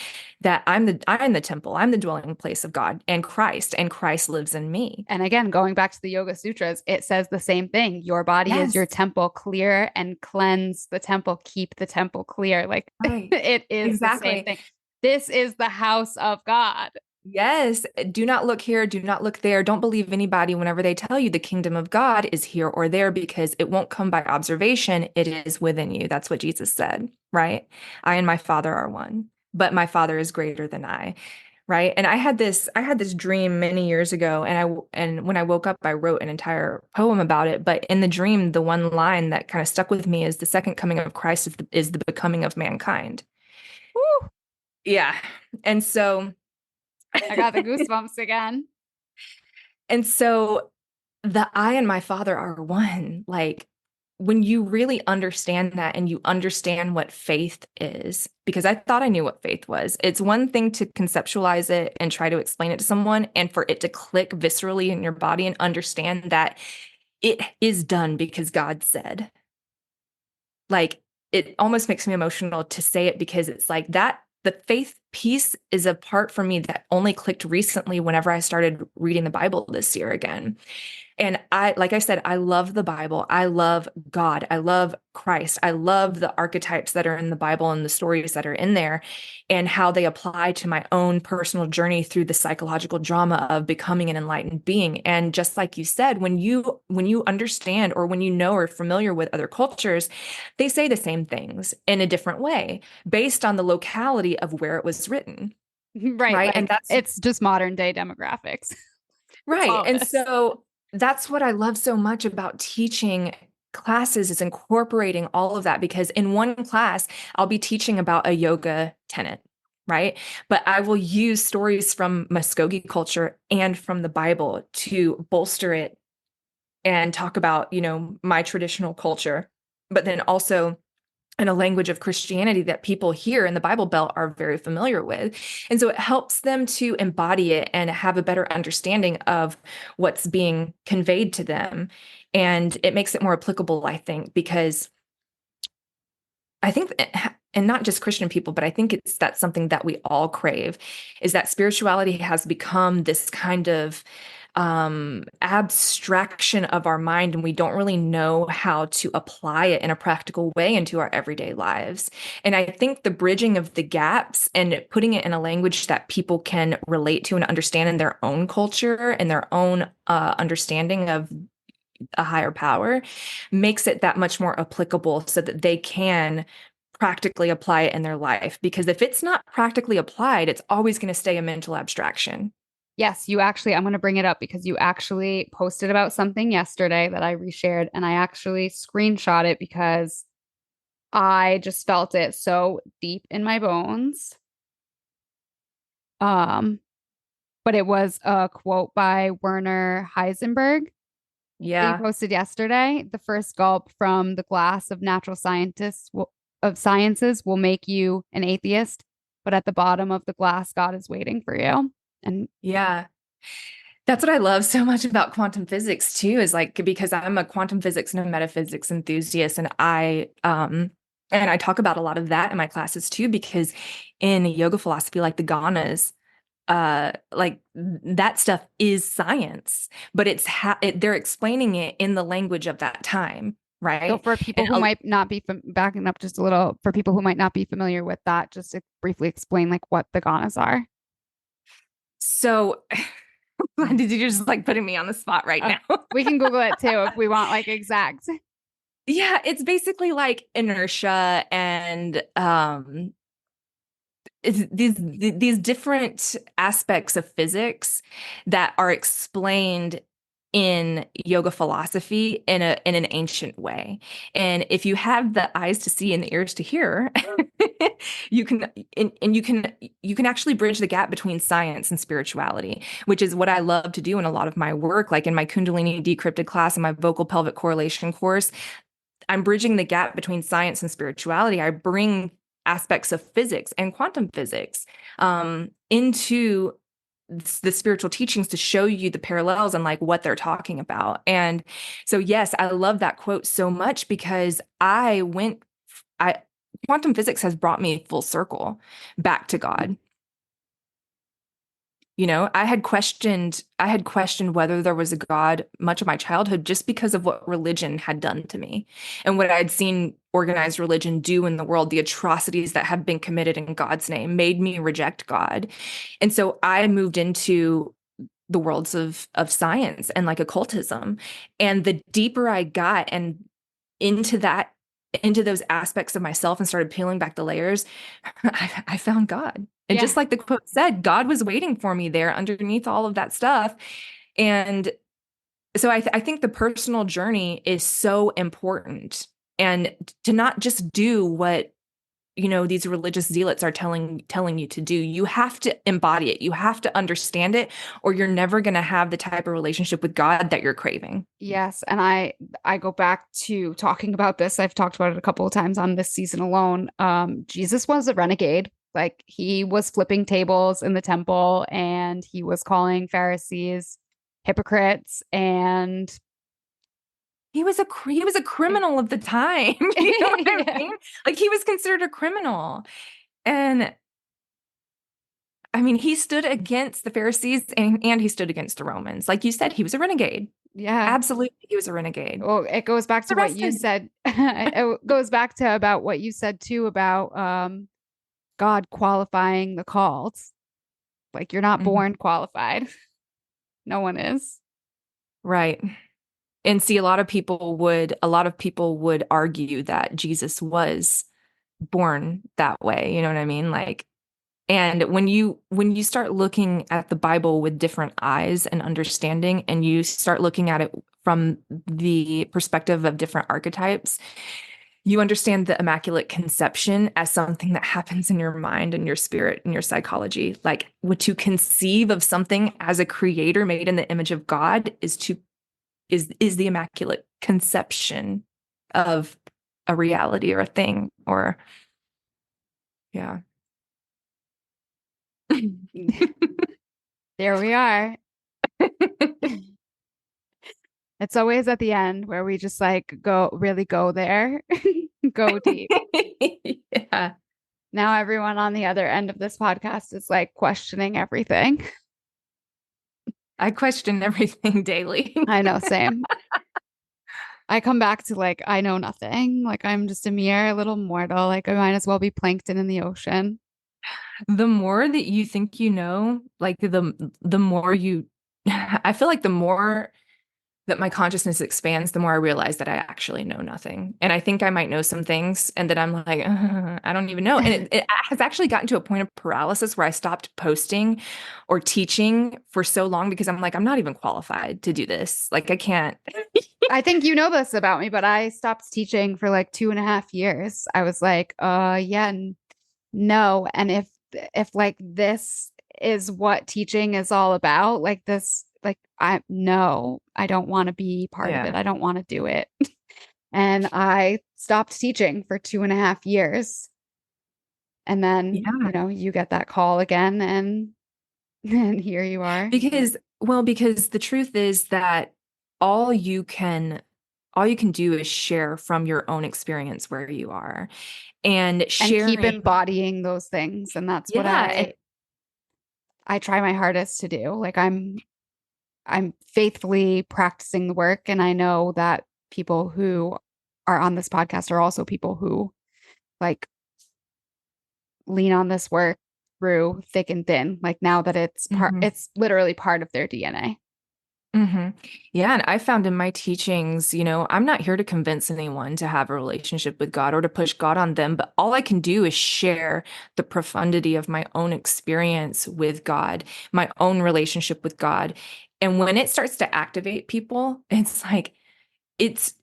that I'm the temple, I'm the dwelling place of God and Christ lives in me. And again, going back to the Yoga Sutras, it says the same thing. Your body is your Yes, temple, clear and cleanse the temple, keep the temple clear. Like right. it is the same Exactly. thing. This is the house of God. Yes, do not look here, do not look there. Don't believe anybody whenever they tell you the kingdom of God is here or there because it won't come by observation. It is within you. That's what Jesus said, right? I and my Father are one, but my Father is greater than I, right? And I had this dream many years ago, and when I woke up, I wrote an entire poem about it. But in the dream, the one line that kind of stuck with me is the second coming of Christ is the becoming of mankind. Woo, Yeah. And so I got the goosebumps again. And so the I and my Father are one. Like when you really understand that and you understand what faith is, because I thought I knew what faith was. It's one thing to conceptualize it and try to explain it to someone and for it to click viscerally in your body and understand that it is done because God said. Like it almost makes me emotional to say it because it's like that the faith piece is a part for me that only clicked recently whenever I started reading the Bible this year again. And like I said, I love the Bible. I love God. I love Christ. I love the archetypes that are in the Bible and the stories that are in there and how they apply to my own personal journey through the psychological drama of becoming an enlightened being. And just like you said, when you understand or when you know or familiar with other cultures, they say the same things in a different way based on the locality of where it was written. Right. Right. And Like that's it's just modern day demographics. That's right. all it And is. so that's what I love so much about teaching classes is incorporating all of that because in one class, I'll be teaching about a yoga tenet, right? But I will use stories from Muskogee culture and from the Bible to bolster it and talk about, my traditional culture, but then also in a language of Christianity that people here in the Bible Belt are very familiar with. And so it helps them to embody it and have a better understanding of what's being conveyed to them. And it makes it more applicable, I think, because I think, and not just Christian people, but I think that's something that we all crave is that spirituality has become this kind of abstraction of our mind, and we don't really know how to apply it in a practical way into our everyday lives. And I think the bridging of the gaps and putting it in a language that people can relate to and understand in their own culture and their own understanding of a higher power makes it that much more applicable so that they can practically apply it in their life. Because if it's not practically applied, it's always going to stay a mental abstraction. Yes, you actually, I'm going to bring it up because you actually posted about something yesterday that I reshared and I actually screenshot it because I just felt it so deep in my bones. Um, but it was a quote by Werner Heisenberg that you Yeah. posted yesterday. The first gulp from the glass of natural scientists will, of sciences will make you an atheist, but at the bottom of the glass, God is waiting for you. And Yeah. That's what I love so much about quantum physics too, is like because I'm a quantum physics and a metaphysics enthusiast and I talk about a lot of that in my classes too, because in yoga philosophy, like the ganas, like that stuff is science, but they're explaining it in the language of that time, so right? for people And who might not be backing up just a little, for people who might not be familiar with that, just to briefly explain like what the ganas are. so did you just like putting me on the spot right Uh, now? we can Google it too if we want like exact. Yeah, it's basically like inertia and it's these different aspects of physics that are explained in yoga philosophy in an ancient way. And if you have the eyes to see and the ears to hear, you can and you can actually bridge the gap between science and spirituality, which is what I love to do in a lot of my work, like in my Kundalini decrypted class and my vocal pelvic correlation course. I'm bridging the gap between science and spirituality. aspects of physics and quantum physics into the spiritual teachings to show you the parallels and like what they're talking about. And so, yes, I love that quote so much because quantum physics has brought me full circle back to God. I had questioned whether there was a God much of my childhood just because of what religion had done to me and what I'd seen organized religion do in the world, the atrocities that have been committed in God's name made me reject God. And so I moved into the worlds of science and like occultism. And the deeper I got and into that, into those aspects of myself and started peeling back the layers, I found God. And Yeah. just like the quote said, God was waiting for me there underneath all of that stuff. And so I think the personal journey is so important, and to not just do what these religious zealots are telling you to do. You have to embody it. You have to understand it, or you're never going to have the type of relationship with God that you're craving. Yes, and I go back to talking about this. I've talked about it a couple of times on this season alone. Jesus was a renegade. Like he was flipping tables in the temple and he was calling Pharisees hypocrites and He was a criminal of the time. You know what I yeah. mean? Like he was considered a criminal. And I mean, he stood against the Pharisees and he stood against the Romans. Like you said, he was a renegade. Yeah. Absolutely, he was a renegade. Well, it goes back to what you Arrested. said. It goes back to about what you said too about God qualifying the called. Like you're not Mhm. born qualified. No one is. Right. And see, a lot of people would argue that Jesus was born that way. You know what I mean? Like, and when you start looking at the Bible with different eyes and understanding, and you start looking at it from the perspective of different archetypes, you understand the Immaculate Conception as something that happens in your mind and your spirit and your psychology. Like, to conceive of something as a creator made in the image of God is the Immaculate Conception of a reality or a thing, or yeah. There we are. It's always at the end where we just like really go there, go deep. Yeah. Now everyone on the other end of this podcast is like questioning everything. I question everything daily. I know, same. I come back to like, I know nothing. Like I'm just a mere little mortal. Like I might as well be plankton in the ocean. The more that you think you know, like the more you I feel like the more that my consciousness expands, the more I realize that I actually know nothing. And I think I might know some things, and then I'm like, I don't even know. And it has actually gotten to a point of paralysis where I stopped posting or teaching for so long because I'm like, I'm not even qualified to do this. Like, I can't. I think you know this about me, but I stopped teaching for like 2.5 years. I was like, yeah, no. And if like this is what teaching is all about, like this, like I no, I don't want to be part of it. Yeah. I don't want to do it. And I stopped teaching for 2.5 years. And then, Yeah. you get that call again and here you are. Because the truth is that all you can all you can do is share from your own experience where you are, and And keep sharing. embodying those things. And that's what Yeah. And I try my hardest to do. Like I'm faithfully practicing the work. And I know that people who are on this podcast are also people who like lean on this work through thick and thin. Like now that Mhm. it's literally part of their DNA. Mhm. Yeah, and I found in my teachings, I'm not here to convince anyone to have a relationship with God or to push God on them, but all I can do is share the profundity of my own experience with God, my own relationship with God. And when it starts to activate people, it's like it's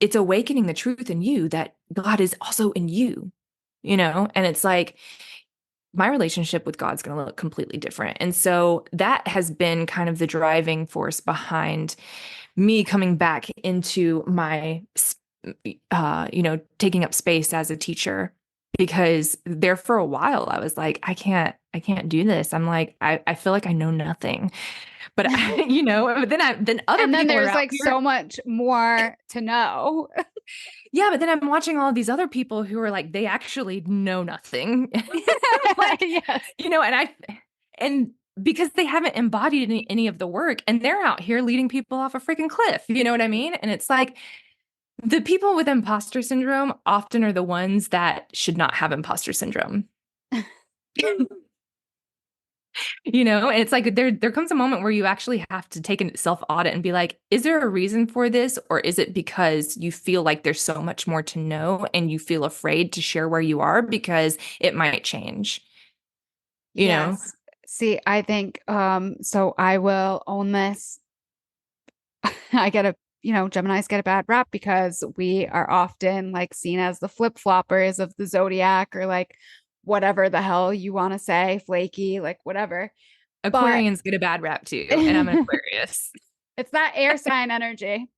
it's awakening the truth in you that God is also in you. And it's like my relationship with God's going to look completely different. And so that has been kind of the driving force behind me coming back into my taking up space as a teacher, because there for a while I was like, I can't do this. I'm like, I feel like I know nothing. But then other And then people are there's out like here. so much more to know. Yeah, but then I'm watching all of these other people who are like, they actually know nothing. Like, Yes. and because they haven't embodied any of the work, and they're out here leading people off a freaking cliff. You know what I mean? And it's like the people with imposter syndrome often are the ones that should not have imposter syndrome. And it's like there comes a moment where you actually have to take a self audit and be like, is there a reason for this, or is it because you feel like there's so much more to know and you feel afraid to share where you are because it might change, you know? Yes. See, I think so I will own this. I get a, Geminis get a bad rap because we are often like seen as the flip-floppers of the zodiac or like whatever the hell you want to say, flaky, like whatever. But Aquarians get a bad rap too, and I'm an it's Aquarius. that air sign energy.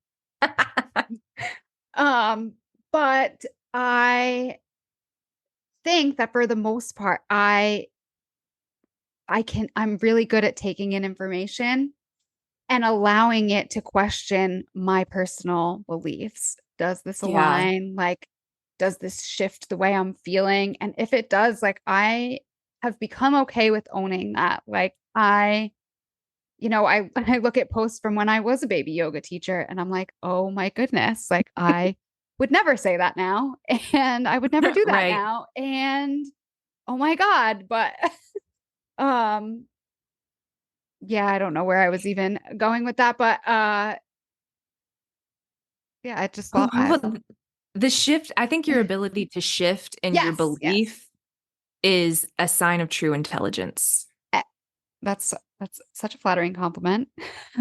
Um, but I think that for the most part, I'm really good at taking in information and allowing it to question my personal beliefs. Does this Yeah. align? Like, does this shift the way I'm feeling? And if it does, like, I have become okay with owning that. Like, I look at posts from when I was a baby yoga teacher and I'm like, oh my goodness, like, I would never say that now. And I would never do that Right. now. And oh my God. But, um, yeah, I don't know where I was even going with that, but yeah, I just Oh, thought I well, the shift, I think your ability to shift in your yes, yes. belief is a sign of true intelligence. Eh, that's such a flattering compliment,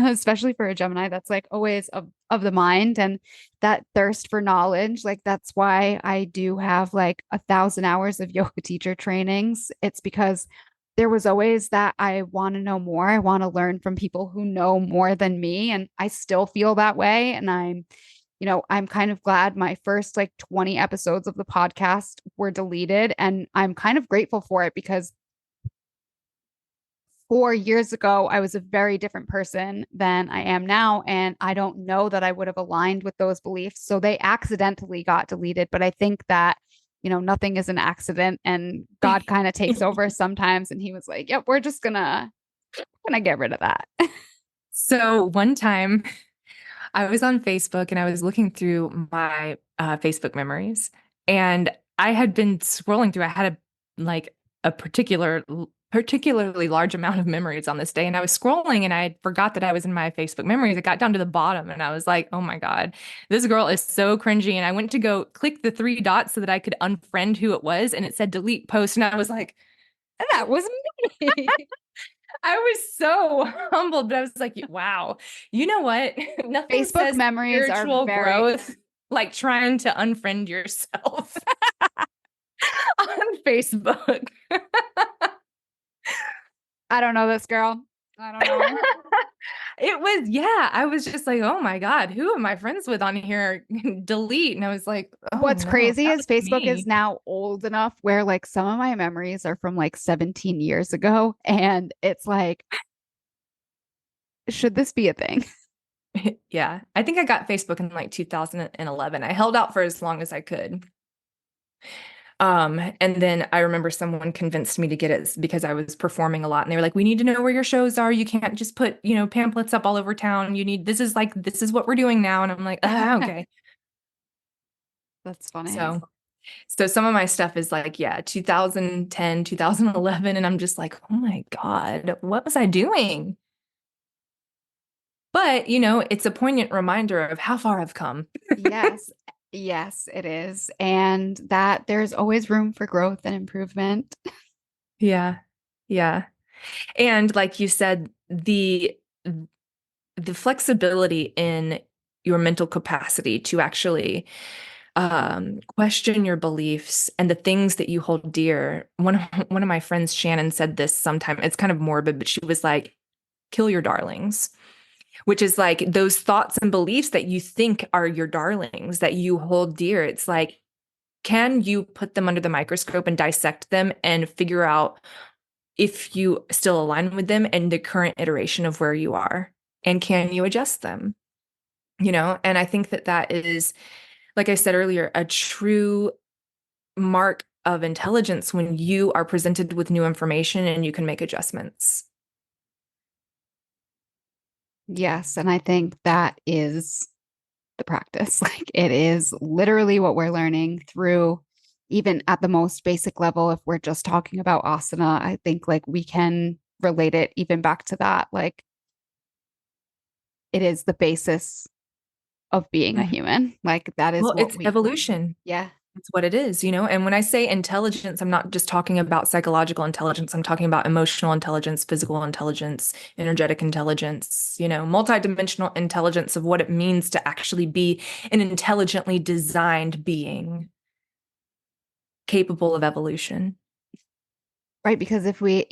especially for a Gemini that's like always of the mind and that thirst for knowledge. Like that's why I do have like 1,000 hours of yoga teacher trainings. It's because there was always that I want to know more. I want to learn from people who know more than me. And I still feel that way. And I'm kind of glad my first like 20 episodes of the podcast were deleted. And I'm kind of grateful for it because 4 years ago, I was a very different person than I am now. And I don't know that I would have aligned with those beliefs. So they accidentally got deleted. But I think that, nothing is an accident and God kind of takes over sometimes. And he was like, yep, we're just gonna get rid of that. So one time I was on Facebook and I was looking through my Facebook memories, and I had been scrolling through. I had a particularly large amount of memories on this day, and I was scrolling and I forgot that I was in my Facebook memories. I got down to the bottom and I was like, "Oh my God, this girl is so cringy." And I went to go click the three dots so that I could unfriend who it was, and it said delete post, and I was like, That was me. I was so humbled, but I was like, wow, you know what? Nothing Facebook says memories are spiritual very, growth like trying to unfriend yourself on Facebook. I don't know this girl. I don't know her. It was, yeah, I was just like, oh my God, who am I friends with on here? Delete. And I was like, oh What's no, crazy that is was Facebook is me. now old enough where like some of my memories are from like 17 years ago. And it's like, should this be a thing? Yeah, I think I got Facebook in like 2011. I held out for as long as I could. And then I remember someone convinced me to get it because I was performing a lot, and they were like, "We need to know where your shows are. You can't just put, pamphlets up all over town. This is what we're doing now." And I'm like, okay." That's funny. So, so some of my stuff is like, yeah, 2010, 2011, and I'm just like, "Oh my God, what was I doing?" But, it's a poignant reminder of how far I've come. Yes. Yes, it is. And that there's always room for growth and improvement. Yeah. Yeah. And like you said, the flexibility in your mental capacity to actually question your beliefs and the things that you hold dear. One of my friends, Shannon, said this sometime. It's kind of morbid, but she was like, "Kill your darlings," which is like those thoughts and beliefs that you think are your darlings that you hold dear. It's like can you put them under the microscope and dissect them and figure out if you still align with them and the current iteration of where you are? And can you adjust them? And I think that is, like I said earlier, a true mark of intelligence when you are presented with new information and you can make adjustments. Yes. And I think that is the practice. Like it is literally what we're learning through, even at the most basic level. If we're just talking about asana, I think like we can relate it even back to that. Like it is the basis of being a Mhm. human. Like that is Well, what it's we, evolution. yeah. It's what it is. And when I say intelligence, I'm not just talking about psychological intelligence. I'm talking about emotional intelligence, physical intelligence, energetic intelligence, multidimensional intelligence of what it means to actually be an intelligently designed being capable of evolution. Right. Because if we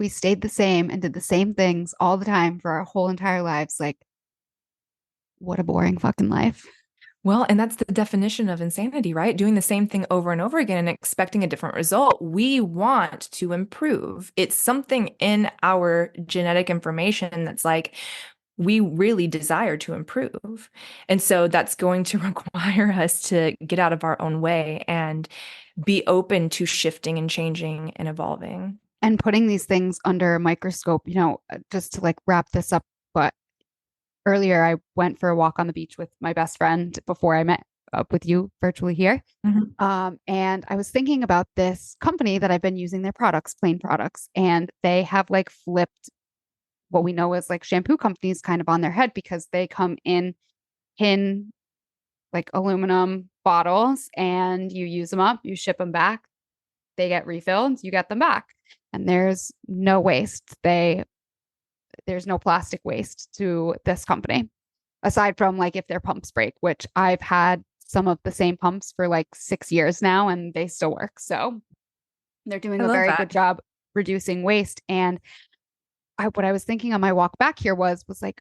stayed the same and did the same things all the time for our whole entire lives, like what a boring fucking life. Well, and that's the definition of insanity, right? Doing the same thing over and over again and expecting a different result. We want to improve. It's something in our genetic information that's like, we really desire to improve. And so that's going to require us to get out of our own way and be open to shifting and changing and evolving. And putting these things under a microscope, just to like wrap this up. But earlier, I went for a walk on the beach with my best friend before I met up with you virtually here. Mhm. And I was thinking about this company that I've been using their products, plain products, and they have like flipped what we know as like shampoo companies kind of on their head because they come in tin, like aluminum bottles, and you use them up, you ship them back, they get refilled, you get them back. And there's no waste. There's no plastic waste to this company aside from like if their pumps break, which I've had some of the same pumps for like 6 years now and they still work. So they're doing I a love very good that. job reducing waste. And what I was thinking on my walk back here was like,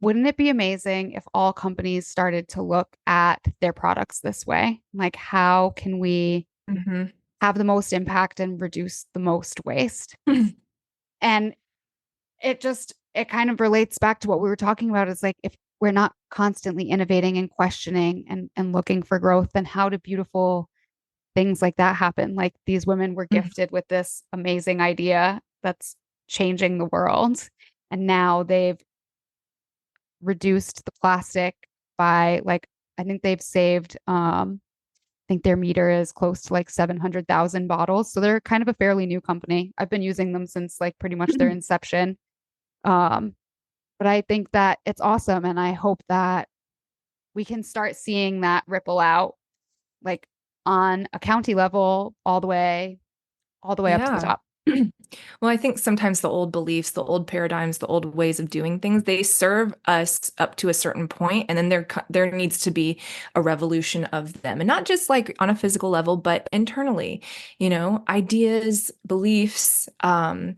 wouldn't it be amazing if all companies started to look at their products this way? Like, how can we Mhm. have the most impact and reduce the most waste? And it kind of relates back to what we were talking about is like if we're not constantly innovating and questioning and looking for growth, then how do beautiful things like that happen? Like these women were gifted with this amazing idea that's changing the world. And now they've reduced the plastic by like I think they've saved I think their meter is close to like 700,000 bottles. So they're kind of a fairly new company. I've been using them since like pretty much their inception. Um, but I think that it's awesome. And I hope that we can start seeing that ripple out like on a county level all the way up to the Yeah. top. Well, I think sometimes the old beliefs, the old paradigms, the old ways of doing things, they serve us up to a certain point, and then there needs to be a revolution of them, and not just like on a physical level, but internally, ideas, beliefs, and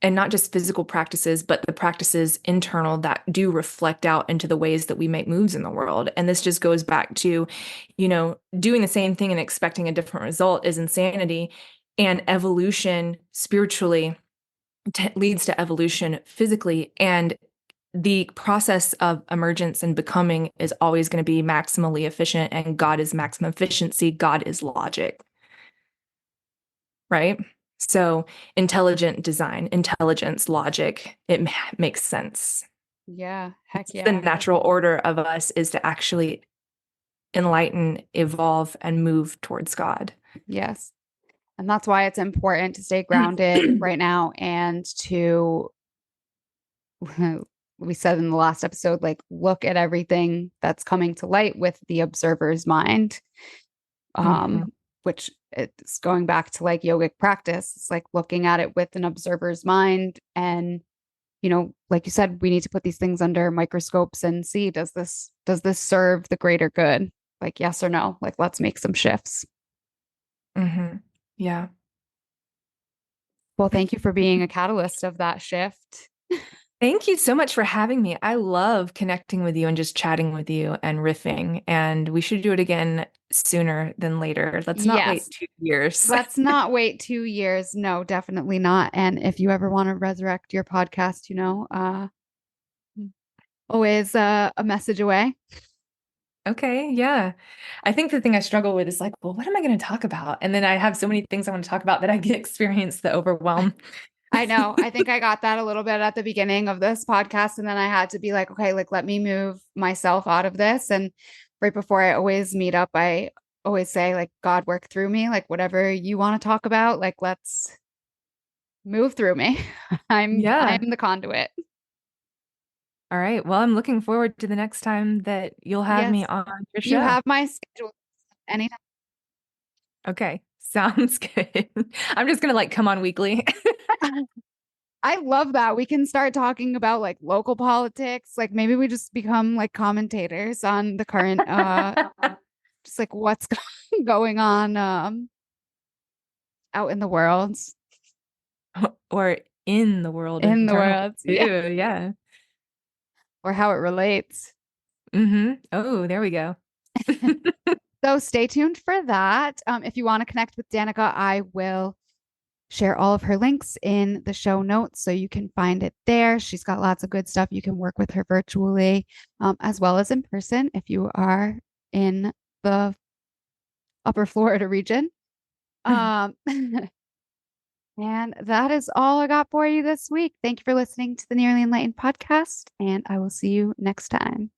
not just physical practices, but the practices internal that do reflect out into the ways that we make moves in the world. And this just goes back to, doing the same thing and expecting a different result is insanity. And evolution spiritually leads to evolution physically. And the process of emergence and becoming is always going to be maximally efficient. And God is maximum efficiency, God is logic, right? So intelligent design, intelligence, logic, it makes sense. Yeah, heck It's the yeah. natural order of us is to actually enlighten, evolve, and move towards God. Yes. And that's why it's important to stay grounded right now and to, we said in the last episode, like look at everything that's coming to light with the observer's mind. Mhm. Which it's going back to like yogic practice. It's like looking at it with an observer's mind. And, like you said, we need to put these things under microscopes and see, does this serve the greater good? Like, yes or no? Like, let's make some shifts. Mhm. Yeah. Well, thank you for being a catalyst of that shift. Thank you so much for having me. I love connecting with you and just chatting with you and riffing. And we should do it again sooner than later. Let's not wait Yes. 2 years. Let's not wait 2 years. No, definitely not. And if you ever want to resurrect your podcast, always a message away. Okay, yeah. I think the thing I struggle with is like, well, what am I going to talk about? And then I have so many things I want to talk about that I get experience the overwhelm. I know. I think I got that a little bit at the beginning of this podcast. And then I had to be like, okay, like let me move myself out of this. And right before I always meet up, I always say, like, God work through me, like whatever you want to talk about, like let's move through me. I'm Yeah. the conduit. All right. Well, I'm looking forward to the next time that you'll have me Yes. on your You show. have my schedule anytime. Okay. Sounds good. I'm just gonna like come on weekly. I love that. We can start talking about like local politics. Like maybe we just become like commentators on the current just like what's going on out in the world. Or in the world In the internally world. Yeah. too. Yeah. Or how it relates. Oh, there we go. So stay tuned for that. If you want to connect with Danica, I will share all of her links in the show notes so you can find it there. She's got lots of good stuff. You can work with her virtually as well as in person if you are in the upper Florida region. Um, and that is all I got for you this week. Thank you for listening to the Nearly Enlightened podcast, and I will see you next time.